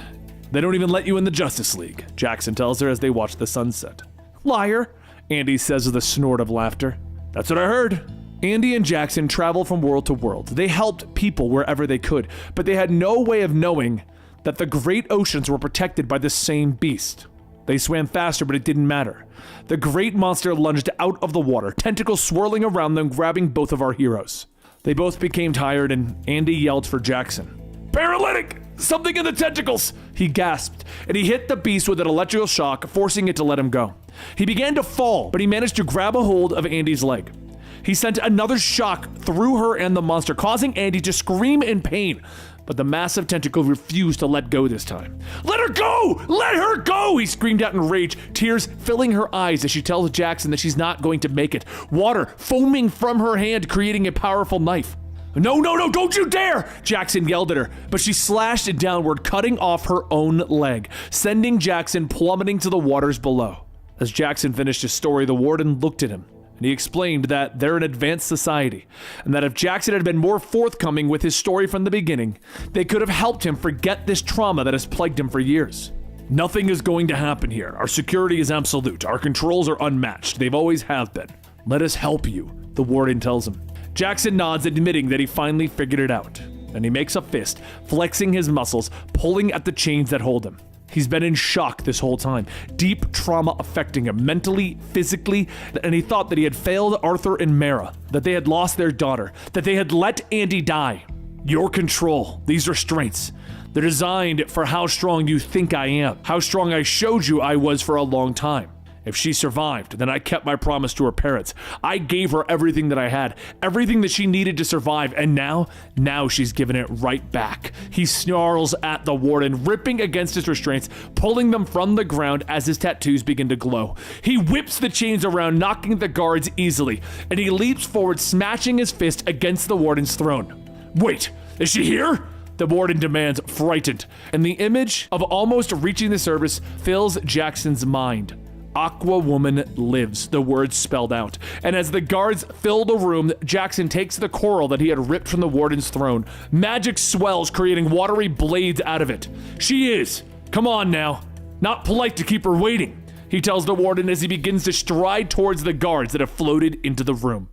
they don't even let you in the Justice League, Jackson tells her as they watch the sunset. Liar, Andy says with a snort of laughter. That's what I heard. Andy and Jackson travel from world to world. They helped people wherever they could, but they had no way of knowing that the great oceans were protected by the same beast. They swam faster, but it didn't matter. The great monster lunged out of the water, tentacles swirling around them, grabbing both of our heroes. They both became tired, and Andy yelled for Jackson. Paralytic! Something in the tentacles! He gasped, and he hit the beast with an electrical shock, forcing it to let him go. He began to fall, but he managed to grab a hold of Andy's leg. He sent another shock through her and the monster, causing Andy to scream in pain, but the massive tentacle refused to let go this time. Let her go! Let her go! He screamed out in rage, tears filling her eyes as she tells Jackson that she's not going to make it. Water foaming from her hand, creating a powerful knife. No, don't you dare! Jackson yelled at her, but she slashed it downward, cutting off her own leg, sending Jackson plummeting to the waters below. As Jackson finished his story, the warden looked at him, and he explained that they're an advanced society, and that if Jackson had been more forthcoming with his story from the beginning, they could have helped him forget this trauma that has plagued him for years. Nothing is going to happen here. Our security is absolute. Our controls are unmatched. They've always have been. Let us help you, the warden tells him. Jackson nods, admitting that he finally figured it out. And he makes a fist, flexing his muscles, pulling at the chains that hold him. He's been in shock this whole time, deep trauma affecting him mentally, physically, and he thought that he had failed Arthur and Mara, that they had lost their daughter, that they had let Andy die. Your control, these restraints, they're designed for how strong you think I am, how strong I showed you I was for a long time. If she survived, then I kept my promise to her parents. I gave her everything that I had, everything that she needed to survive, and now she's given it right back. He snarls at the warden, ripping against his restraints, pulling them from the ground as his tattoos begin to glow. He whips the chains around, knocking the guards easily, and he leaps forward, smashing his fist against the warden's throne. Wait, is she here? The warden demands, frightened, and the image of almost reaching the surface fills Jackson's mind. Aquawoman lives, the words spelled out. And as the guards fill the room, Jackson takes the coral that he had ripped from the warden's throne. Magic swells, creating watery blades out of it. She is. Come on now. Not polite to keep her waiting, he tells the warden as he begins to stride towards the guards that have floated into the room.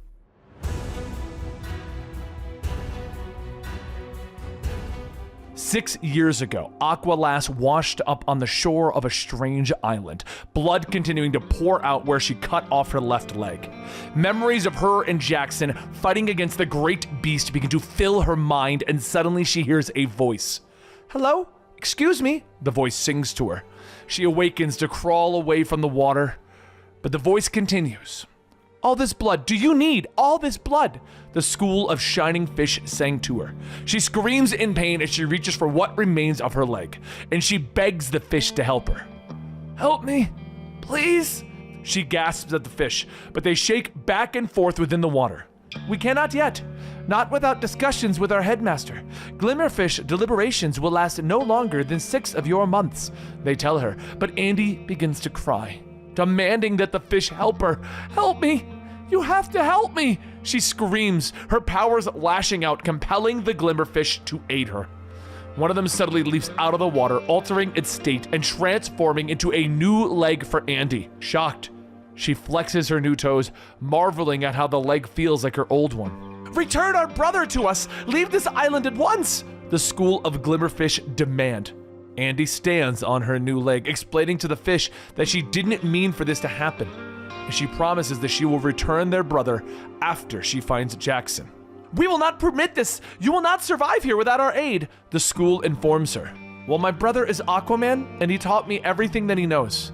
"6 years ago, Aqualass washed up on the shore of a strange island, blood continuing to pour out where she cut off her left leg. Memories of her and Jackson fighting against the great beast begin to fill her mind, and suddenly she hears a voice. Hello? Excuse me? The voice sings to her. She awakens to crawl away from the water, but the voice continues. All this blood, do you need all this blood? The school of shining fish sang to her. She screams in pain as she reaches for what remains of her leg, and she begs the fish to help her. Help me, please? She gasps at the fish, but they shake back and forth within the water. We cannot yet. Not without discussions with our headmaster. Glimmerfish deliberations will last no longer than 6 of your months, they tell her, but Andy begins to cry, demanding that the fish help her. Help me! You have to help me! She screams, her powers lashing out, compelling the glimmerfish to aid her. One of them suddenly leaps out of the water, altering its state and transforming into a new leg for Andy. Shocked, she flexes her new toes, marveling at how the leg feels like her old one. Return our brother to us! Leave this island at once! The school of glimmerfish demand. Andy stands on her new leg, explaining to the fish that she didn't mean for this to happen. And she promises that she will return their brother after she finds Jackson. We will not permit this! You will not survive here without our aid, the school informs her. Well, my brother is Aquaman, and he taught me everything that he knows.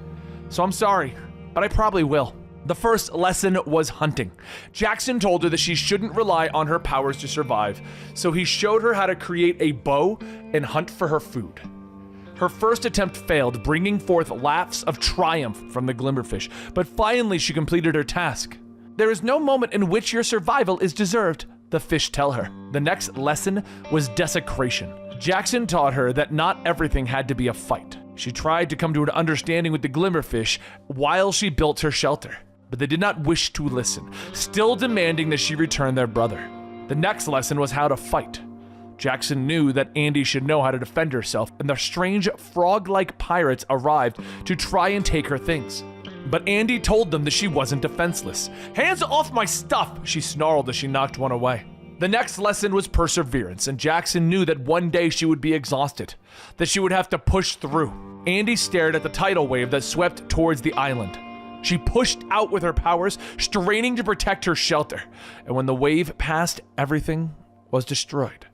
So I'm sorry, but I probably will. The first lesson was hunting. Jackson told her that she shouldn't rely on her powers to survive, so he showed her how to create a bow and hunt for her food. Her first attempt failed, bringing forth laughs of triumph from the glimmerfish, but finally she completed her task. There is no moment in which your survival is deserved, the fish tell her. The next lesson was desecration. Jackson taught her that not everything had to be a fight. She tried to come to an understanding with the glimmerfish while she built her shelter, but they did not wish to listen, still demanding that she return their brother. The next lesson was how to fight. Jackson knew that Andy should know how to defend herself, and the strange frog-like pirates arrived to try and take her things. But Andy told them that she wasn't defenseless. "Hands off my stuff," she snarled as she knocked one away. The next lesson was perseverance, and Jackson knew that one day she would be exhausted, that she would have to push through. Andy stared at the tidal wave that swept towards the island. She pushed out with her powers, straining to protect her shelter, and when the wave passed, everything was destroyed.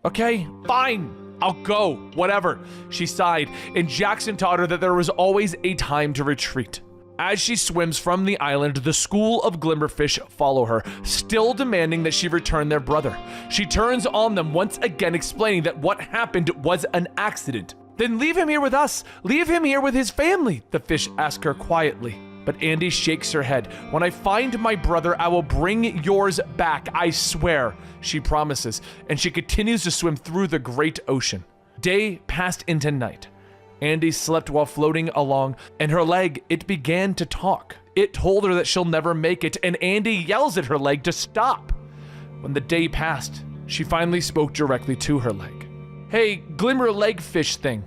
"Okay, fine, I'll go, whatever," she sighed, and Jackson taught her that there was always a time to retreat. As she swims from the island, the school of glimmerfish follow her, still demanding that she return their brother. She turns on them, once again explaining that what happened was an accident. "Then leave him here with us. Leave him here with his family," the fish ask her quietly. But Andy shakes her head. "When I find my brother, I will bring yours back, I swear," she promises, and she continues to swim through the great ocean. Day passed into night. Andy slept while floating along, and her leg, it began to talk. It told her that she'll never make it, and Andy yells at her leg to stop. When the day passed, she finally spoke directly to her leg. "Hey, glimmer leg fish thing.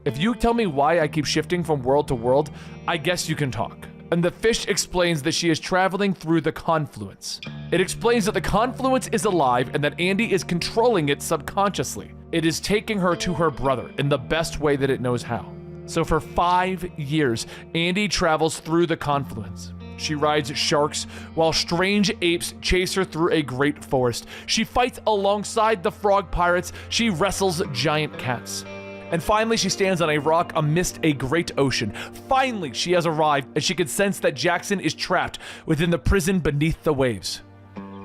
If you tell me why I keep shifting from world to world, I guess you can talk." And the fish explains that she is traveling through the confluence. It explains that the confluence is alive and that Andy is controlling it subconsciously. It is taking her to her brother in the best way that it knows how. So for 5 years, Andy travels through the confluence. She rides sharks while strange apes chase her through a great forest. She fights alongside the frog pirates. She wrestles giant cats. And finally, she stands on a rock amidst a great ocean. Finally, she has arrived, and she can sense that Jackson is trapped within the prison beneath the waves.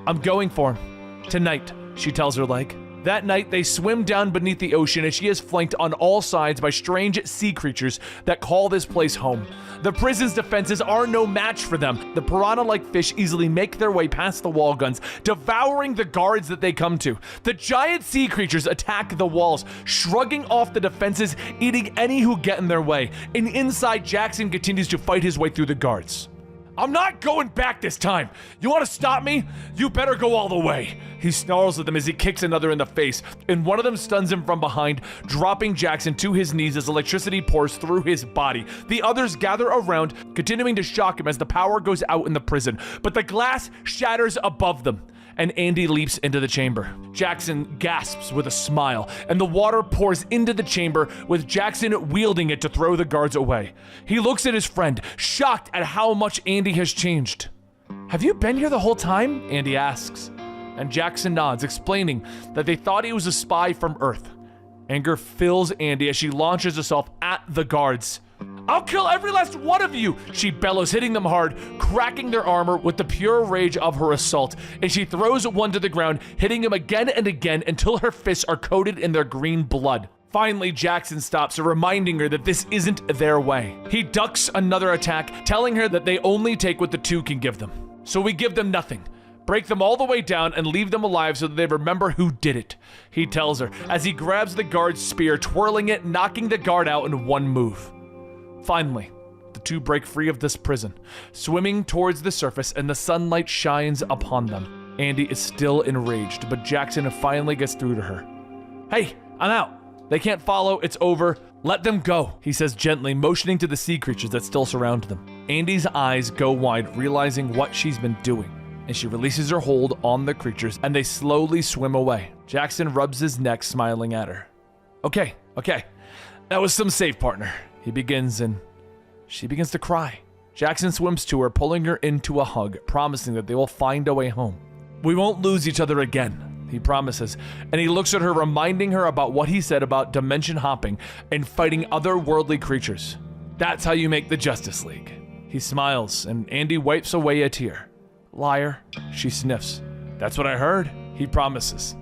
"I'm going for him. Tonight," she tells her leg. That night, they swim down beneath the ocean, and she is flanked on all sides by strange sea creatures that call this place home. The prison's defenses are no match for them. The piranha-like fish easily make their way past the wall guns, devouring the guards that they come to. The giant sea creatures attack the walls, shrugging off the defenses, eating any who get in their way. And inside, Jackson continues to fight his way through the guards. "I'm not going back this time. You want to stop me? You better go all the way." He snarls at them as he kicks another in the face, and one of them stuns him from behind, dropping Jackson to his knees as electricity pours through his body. The others gather around, continuing to shock him as the power goes out in the prison, but the glass shatters above them, and Andy leaps into the chamber. Jackson gasps with a smile, and the water pours into the chamber with Jackson wielding it to throw the guards away. He looks at his friend, shocked at how much Andy has changed. "Have you been here the whole time?" Andy asks. And Jackson nods, explaining that they thought he was a spy from Earth. Anger fills Andy as she launches herself at the guards. "I'll kill every last one of you!" she bellows, hitting them hard, cracking their armor with the pure rage of her assault, and she throws one to the ground, hitting him again and again until her fists are coated in their green blood. Finally, Jackson stops her, reminding her that this isn't their way. He ducks another attack, telling her that they only take what the two can give them. "So we give them nothing. Break them all the way down and leave them alive so that they remember who did it," he tells her as he grabs the guard's spear, twirling it, knocking the guard out in one move. Finally, the two break free of this prison, swimming towards the surface, and the sunlight shines upon them. Andy is still enraged, but Jackson finally gets through to her. "Hey, I'm out. They can't follow. It's over. Let them go," he says gently, motioning to the sea creatures that still surround them. Andy's eyes go wide, realizing what she's been doing, and she releases her hold on the creatures, and they slowly swim away. Jackson rubs his neck, smiling at her. Okay. That was some save, partner," he begins, and she begins to cry. Jackson swims to her, pulling her into a hug, promising that they will find a way home. "We won't lose each other again," he promises, and he looks at her, reminding her about what he said about dimension hopping and fighting otherworldly creatures. "That's how you make the Justice League." He smiles, and Andy wipes away a tear. Liar, she sniffs. That's what I heard, he promises.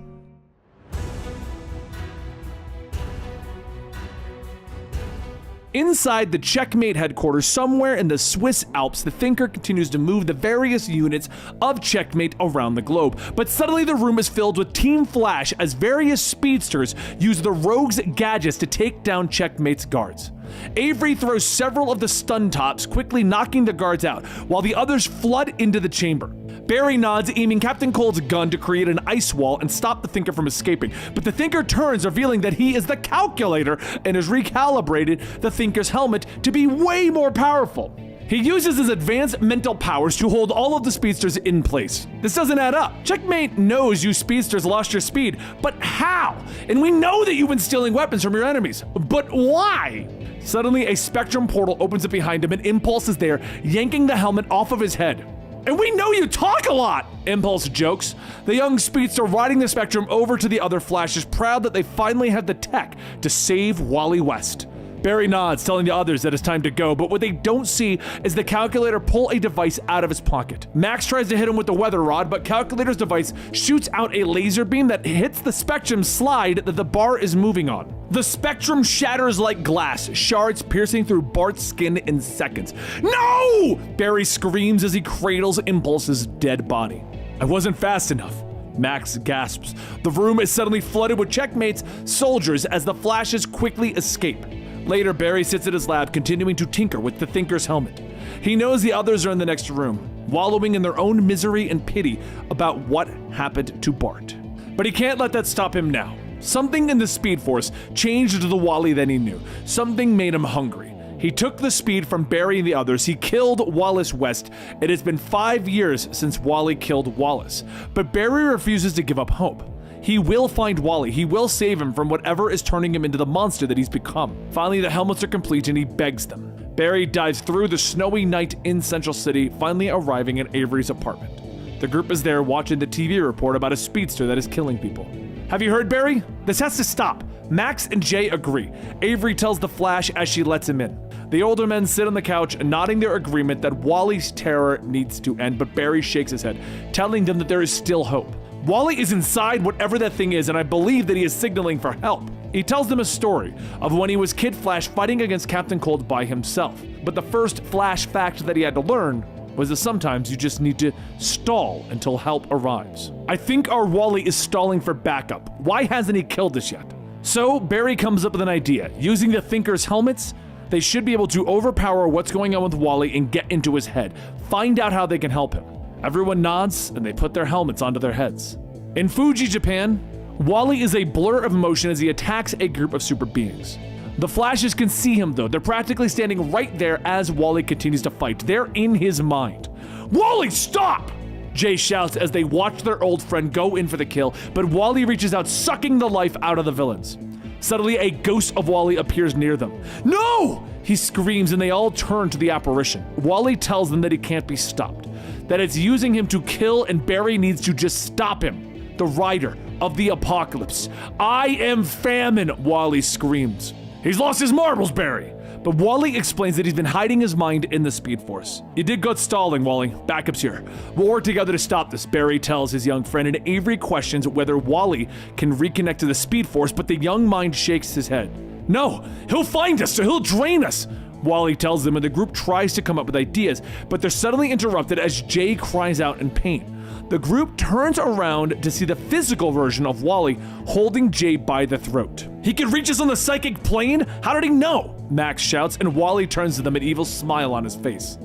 Inside the Checkmate headquarters, somewhere in the Swiss Alps, the Thinker continues to move the various units of Checkmate around the globe. But suddenly the room is filled with Team Flash as various speedsters use the Rogue's gadgets to take down Checkmate's guards. Avery throws several of the stun tops, quickly knocking the guards out, while the others flood into the chamber. Barry nods, aiming Captain Cold's gun to create an ice wall and stop the Thinker from escaping, but the Thinker turns, revealing that he is the Calculator and has recalibrated the Thinker's helmet to be way more powerful. He uses his advanced mental powers to hold all of the speedsters in place. This doesn't add up. Checkmate knows you speedsters lost your speed, but how? And we know that you've been stealing weapons from your enemies, but why? Suddenly, a spectrum portal opens up behind him and Impulse is there, yanking the helmet off of his head. And we know you talk a lot, Impulse jokes. The young speedster riding the spectrum over to the other Flash is proud that they finally have the tech to save Wally West. Barry nods, telling the others that it's time to go, but what they don't see is the Calculator pull a device out of his pocket. Max tries to hit him with the weather rod, but Calculator's device shoots out a laser beam that hits the spectrum slide that the bar is moving on. The spectrum shatters like glass, shards piercing through Bart's skin in seconds. No! Barry screams as he cradles Impulse's dead body. I wasn't fast enough. Max gasps. The room is suddenly flooded with Checkmate's soldiers as the Flashes quickly escape. Later, Barry sits at his lab, continuing to tinker with the Thinker's helmet. He knows the others are in the next room, wallowing in their own misery and pity about what happened to Bart. But he can't let that stop him now. Something in the Speed Force changed the Wally that he knew. Something made him hungry. He took the speed from Barry and the others. He killed Wallace West. It has been 5 years since Wally killed Wallace. But Barry refuses to give up hope. He will find Wally. He will save him from whatever is turning him into the monster that he's become. Finally, the helmets are complete and he begs them. Barry dives through the snowy night in Central City, finally arriving at Avery's apartment. The group is there watching the TV report about a speedster that is killing people. Have you heard, Barry? This has to stop. Max and Jay agree. Avery tells the Flash as she lets him in. The older men sit on the couch, nodding their agreement that Wally's terror needs to end, but Barry shakes his head, telling them that there is still hope. Wally is inside whatever that thing is, and I believe that he is signaling for help. He tells them a story of when he was Kid Flash fighting against Captain Cold by himself. But the first Flash fact that he had to learn was that sometimes you just need to stall until help arrives. I think our Wally is stalling for backup. Why hasn't he killed us yet? So Barry comes up with an idea. Using the Thinker's helmets, they should be able to overpower what's going on with Wally and get into his head. Find out how they can help him. Everyone nods, and they put their helmets onto their heads. In Fuji, Japan, Wally is a blur of emotion as he attacks a group of super beings. The Flashes can see him, though. They're practically standing right there as Wally continues to fight. They're in his mind. Wally, stop! Jay shouts as they watch their old friend go in for the kill, but Wally reaches out, sucking the life out of the villains. Suddenly, a ghost of Wally appears near them. No! He screams, and they all turn to the apparition. Wally tells them that he can't be stopped, that it's using him to kill, and Barry needs to just stop him. The rider of the apocalypse. I am Famine, Wally screams. He's lost his marbles, Barry. But Wally explains that he's been hiding his mind in the Speed Force. You did good stalling, Wally. Backup's here. We'll work together to stop this, Barry tells his young friend, and Avery questions whether Wally can reconnect to the Speed Force, but the young mind shakes his head. No, he'll find us, so he'll drain us, Wally tells them, and the group tries to come up with ideas, but they're suddenly interrupted as Jay cries out in pain. The group turns around to see the physical version of Wally holding Jay by the throat. He could reach us on the psychic plane? How did he know? Max shouts, and Wally turns to them, an evil smile on his face.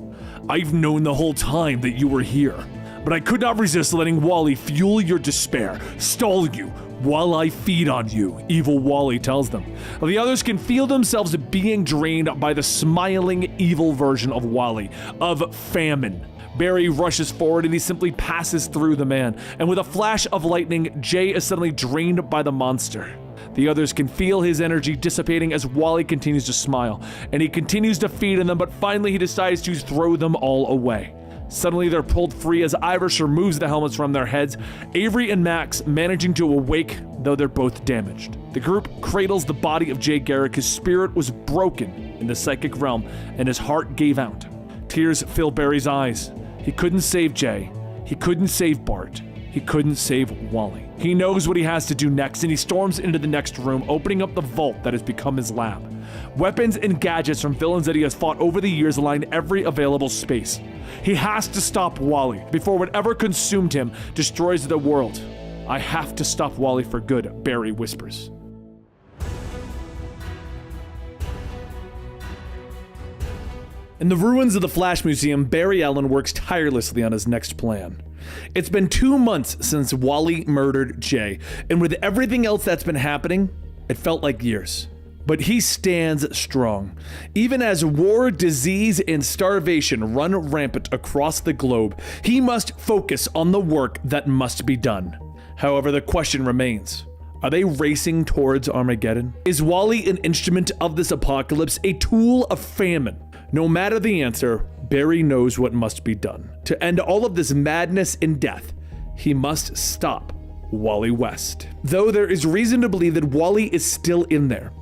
I've known the whole time that you were here, but I could not resist letting Wally fuel your despair, stall you, while I feed on you, evil Wally tells them. The others can feel themselves being drained by the smiling, evil version of Wally, of Famine. Barry rushes forward and he simply passes through the man, and with a flash of lightning, Jay is suddenly drained by the monster. The others can feel his energy dissipating as Wally continues to smile, and he continues to feed on them, but finally he decides to throw them all away. Suddenly they're pulled free as Irish removes the helmets from their heads, Avery and Max managing to awake, though they're both damaged. The group cradles the body of Jay Garrick. His spirit was broken in the psychic realm, and his heart gave out. Tears fill Barry's eyes. He couldn't save Jay. He couldn't save Bart. He couldn't save Wally. He knows what he has to do next, and he storms into the next room, opening up the vault that has become his lab. Weapons and gadgets from villains that he has fought over the years line every available space. He has to stop Wally before whatever consumed him destroys the world. I have to stop Wally for good, Barry whispers. In the ruins of the Flash Museum, Barry Allen works tirelessly on his next plan. It's been 2 months since Wally murdered Jay, and with everything else that's been happening, it felt like years. But he stands strong. Even as war, disease, and starvation run rampant across the globe, he must focus on the work that must be done. However, the question remains. Are they racing towards Armageddon? Is Wally an instrument of this apocalypse, a tool of famine? No matter the answer, Barry knows what must be done. To end all of this madness and death, he must stop Wally West. Though there is reason to believe that Wally is still in there.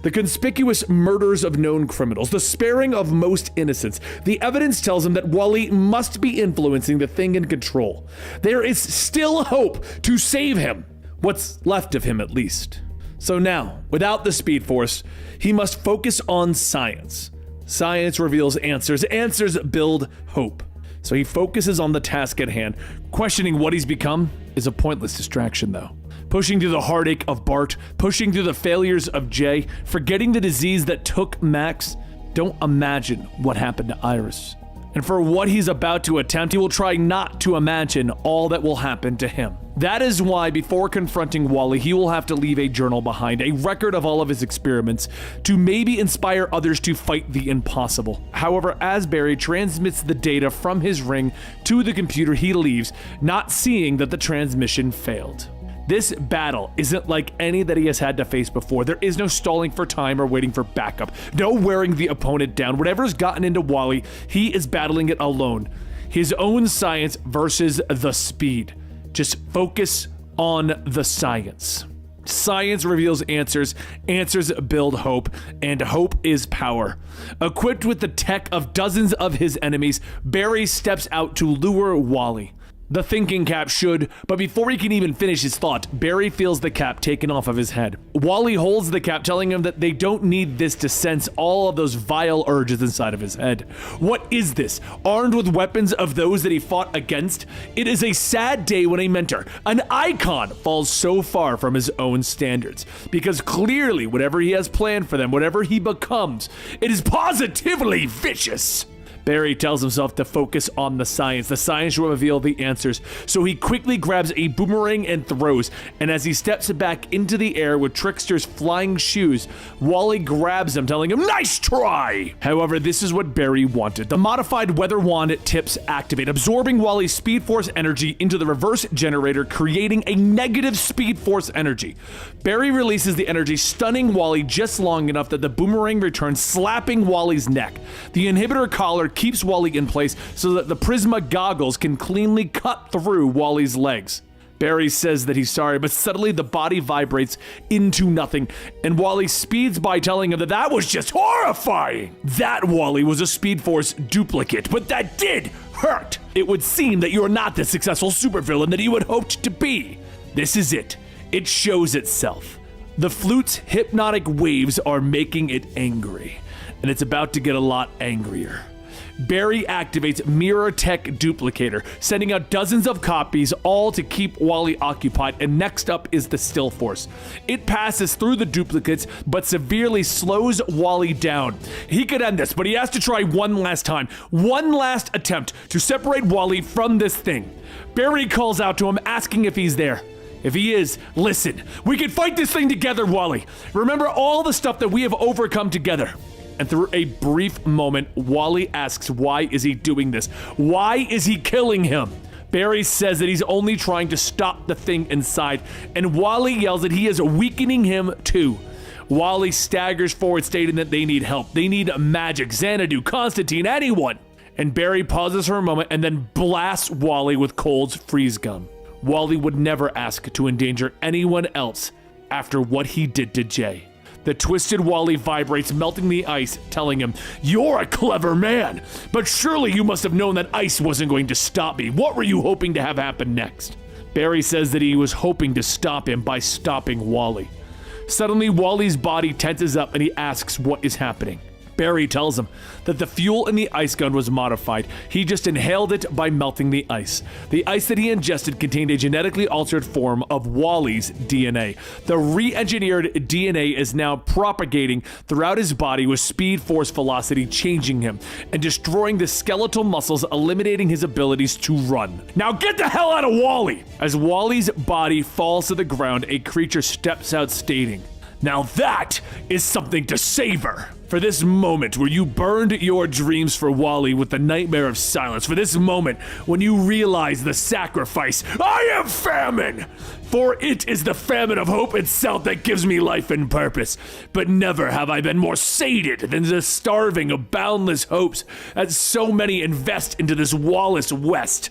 The conspicuous murders of known criminals, the sparing of most innocents, the evidence tells him that Wally must be influencing the thing in control. There is still hope to save him. What's left of him, at least. So now, without the Speed Force, he must focus on science. Science reveals answers. Answers build hope. So he focuses on the task at hand. Questioning what he's become is a pointless distraction, though. Pushing through the heartache of Bart, pushing through the failures of Jay, forgetting the disease that took Max. Don't imagine what happened to Iris. And for what he's about to attempt, he will try not to imagine all that will happen to him. That is why, before confronting Wally, he will have to leave a journal behind, a record of all of his experiments, to maybe inspire others to fight the impossible. However, as Barry transmits the data from his ring to the computer, he leaves, not seeing that the transmission failed. This battle isn't like any that he has had to face before. There is no stalling for time or waiting for backup. No wearing the opponent down. Whatever's gotten into Wally, he is battling it alone. His own science versus the speed. Just focus on the science. Science reveals answers, answers build hope, and hope is power. Equipped with the tech of dozens of his enemies, Barry steps out to lure Wally. The thinking cap should, but before he can even finish his thought, Barry feels the cap taken off of his head. Wally holds the cap, telling him that they don't need this to sense all of those vile urges inside of his head. What is this? Armed with weapons of those that he fought against? It is a sad day when a mentor, an icon, falls so far from his own standards. Because clearly, whatever he has planned for them, whatever he becomes, it is positively vicious. Barry tells himself to focus on the science. The science will reveal the answers. So he quickly grabs a boomerang and throws. And as he steps back into the air with Trickster's flying shoes, Wally grabs him, telling him, "Nice try!" However, this is what Barry wanted. The modified weather wand tips activate, absorbing Wally's Speed Force energy into the reverse generator, creating a negative Speed Force energy. Barry releases the energy, stunning Wally just long enough that the boomerang returns, slapping Wally's neck. The inhibitor collar keeps Wally in place so that the Prisma goggles can cleanly cut through Wally's legs. Barry says that he's sorry, but suddenly the body vibrates into nothing, and Wally speeds by, telling him that that was just horrifying. That Wally was a Speed Force duplicate, but that did hurt. It would seem that you're not the successful supervillain that you had hoped to be. This is it. It shows itself. The flute's hypnotic waves are making it angry, and it's about to get a lot angrier. Barry activates Mirror Tech Duplicator, sending out dozens of copies, all to keep Wally occupied, and next up is the Still Force. It passes through the duplicates, but severely slows Wally down. He could end this, but he has to try one last time, one last attempt to separate Wally from this thing. Barry calls out to him, asking if he's there. If he is, listen, we can fight this thing together, Wally. Remember all the stuff that we have overcome together. And through a brief moment, Wally asks, why is he doing this? Why is he killing him? Barry says that he's only trying to stop the thing inside, and Wally yells that he is weakening him too. Wally staggers forward, stating that they need help. They need magic, Xanadu, Constantine, anyone. And Barry pauses for a moment and then blasts Wally with Cold's freeze gun. Wally would never ask to endanger anyone else after what he did to Jay. The twisted Wally vibrates, melting the ice, telling him, "You're a clever man, but surely you must have known that ice wasn't going to stop me. What were you hoping to have happen next?" Barry says that he was hoping to stop him by stopping Wally. Suddenly, Wally's body tenses up and he asks what is happening. Barry tells him that the fuel in the ice gun was modified. He just inhaled it by melting the ice. The ice that he ingested contained a genetically altered form of Wally's DNA. The re-engineered DNA is now propagating throughout his body with speed force velocity, changing him and destroying the skeletal muscles, eliminating his abilities to run. Now get the hell out of Wally! As Wally's body falls to the ground, a creature steps out stating, "Now that is something to savor. For this moment where you burned your dreams for Wally with the nightmare of silence. For this moment when you realize the sacrifice. I am Famine! For it is the famine of hope itself that gives me life and purpose. But never have I been more sated than the starving of boundless hopes as so many invest into this Wallace West.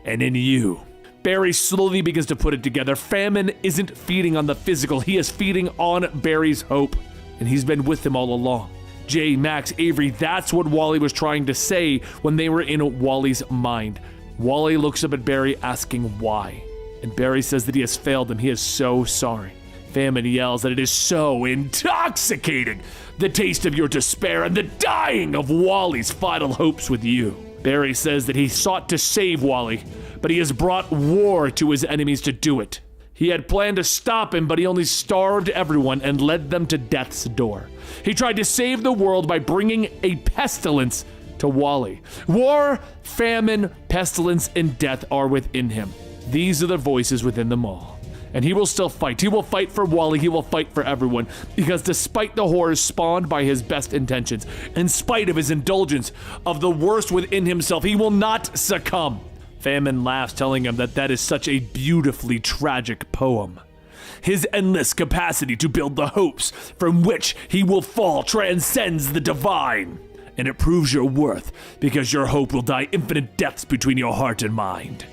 And in you." Barry slowly begins to put it together. Famine isn't feeding on the physical, he is feeding on Barry's hope. And he's been with him all along. Jay, Max, Avery, that's what Wally was trying to say when they were in Wally's mind. Wally looks up at Barry asking why. And Barry says that he has failed him. He is so sorry. Famine yells that it is so intoxicating. The taste of your despair and the dying of Wally's final hopes with you. Barry says that he sought to save Wally, but he has brought war to his enemies to do it. He had planned to stop him, but he only starved everyone and led them to death's door. He tried to save the world by bringing a pestilence to Wally. War, famine, pestilence, and death are within him. These are the voices within them all. And he will still fight. He will fight for Wally. He will fight for everyone. Because despite the horrors spawned by his best intentions, in spite of his indulgence of the worst within himself, he will not succumb. Famine laughs, telling him that that is such a beautifully tragic poem. His endless capacity to build the hopes from which he will fall transcends the divine. And it proves your worth, because your hope will die infinite depths between your heart and mind.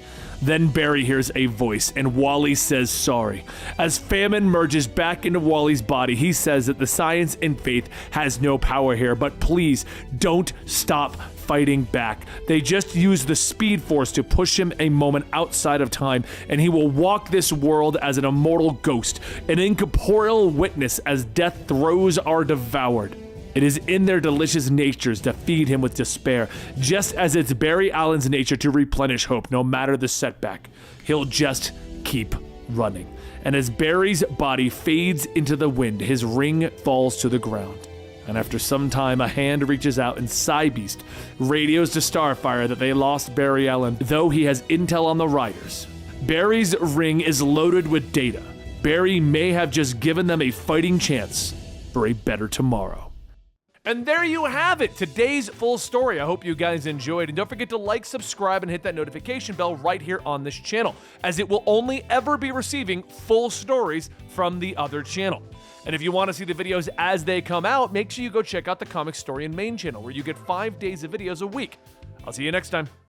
Then Barry hears a voice, and Wally says sorry. As Famine merges back into Wally's body, he says that the science and faith has no power here, but please don't stop fighting back. They just use the speed force to push him a moment outside of time, and he will walk this world as an immortal ghost, an incorporeal witness as death throes are devoured. It is in their delicious natures to feed him with despair, just as it's Barry Allen's nature to replenish hope, no matter the setback. He'll just keep running. And as Barry's body fades into the wind, his ring falls to the ground. And after some time, a hand reaches out and Cybeast radios to Starfire that they lost Barry Allen, though he has intel on the Riders. Barry's ring is loaded with data. Barry may have just given them a fighting chance for a better tomorrow. And there you have it, today's full story. I hope you guys enjoyed, and don't forget to like, subscribe, and hit that notification bell right here on this channel, as it will only ever be receiving full stories from the other channel. And if you want to see the videos as they come out, make sure you go check out the Comicstorian main channel, where you get 5 days of videos a week. I'll see you next time.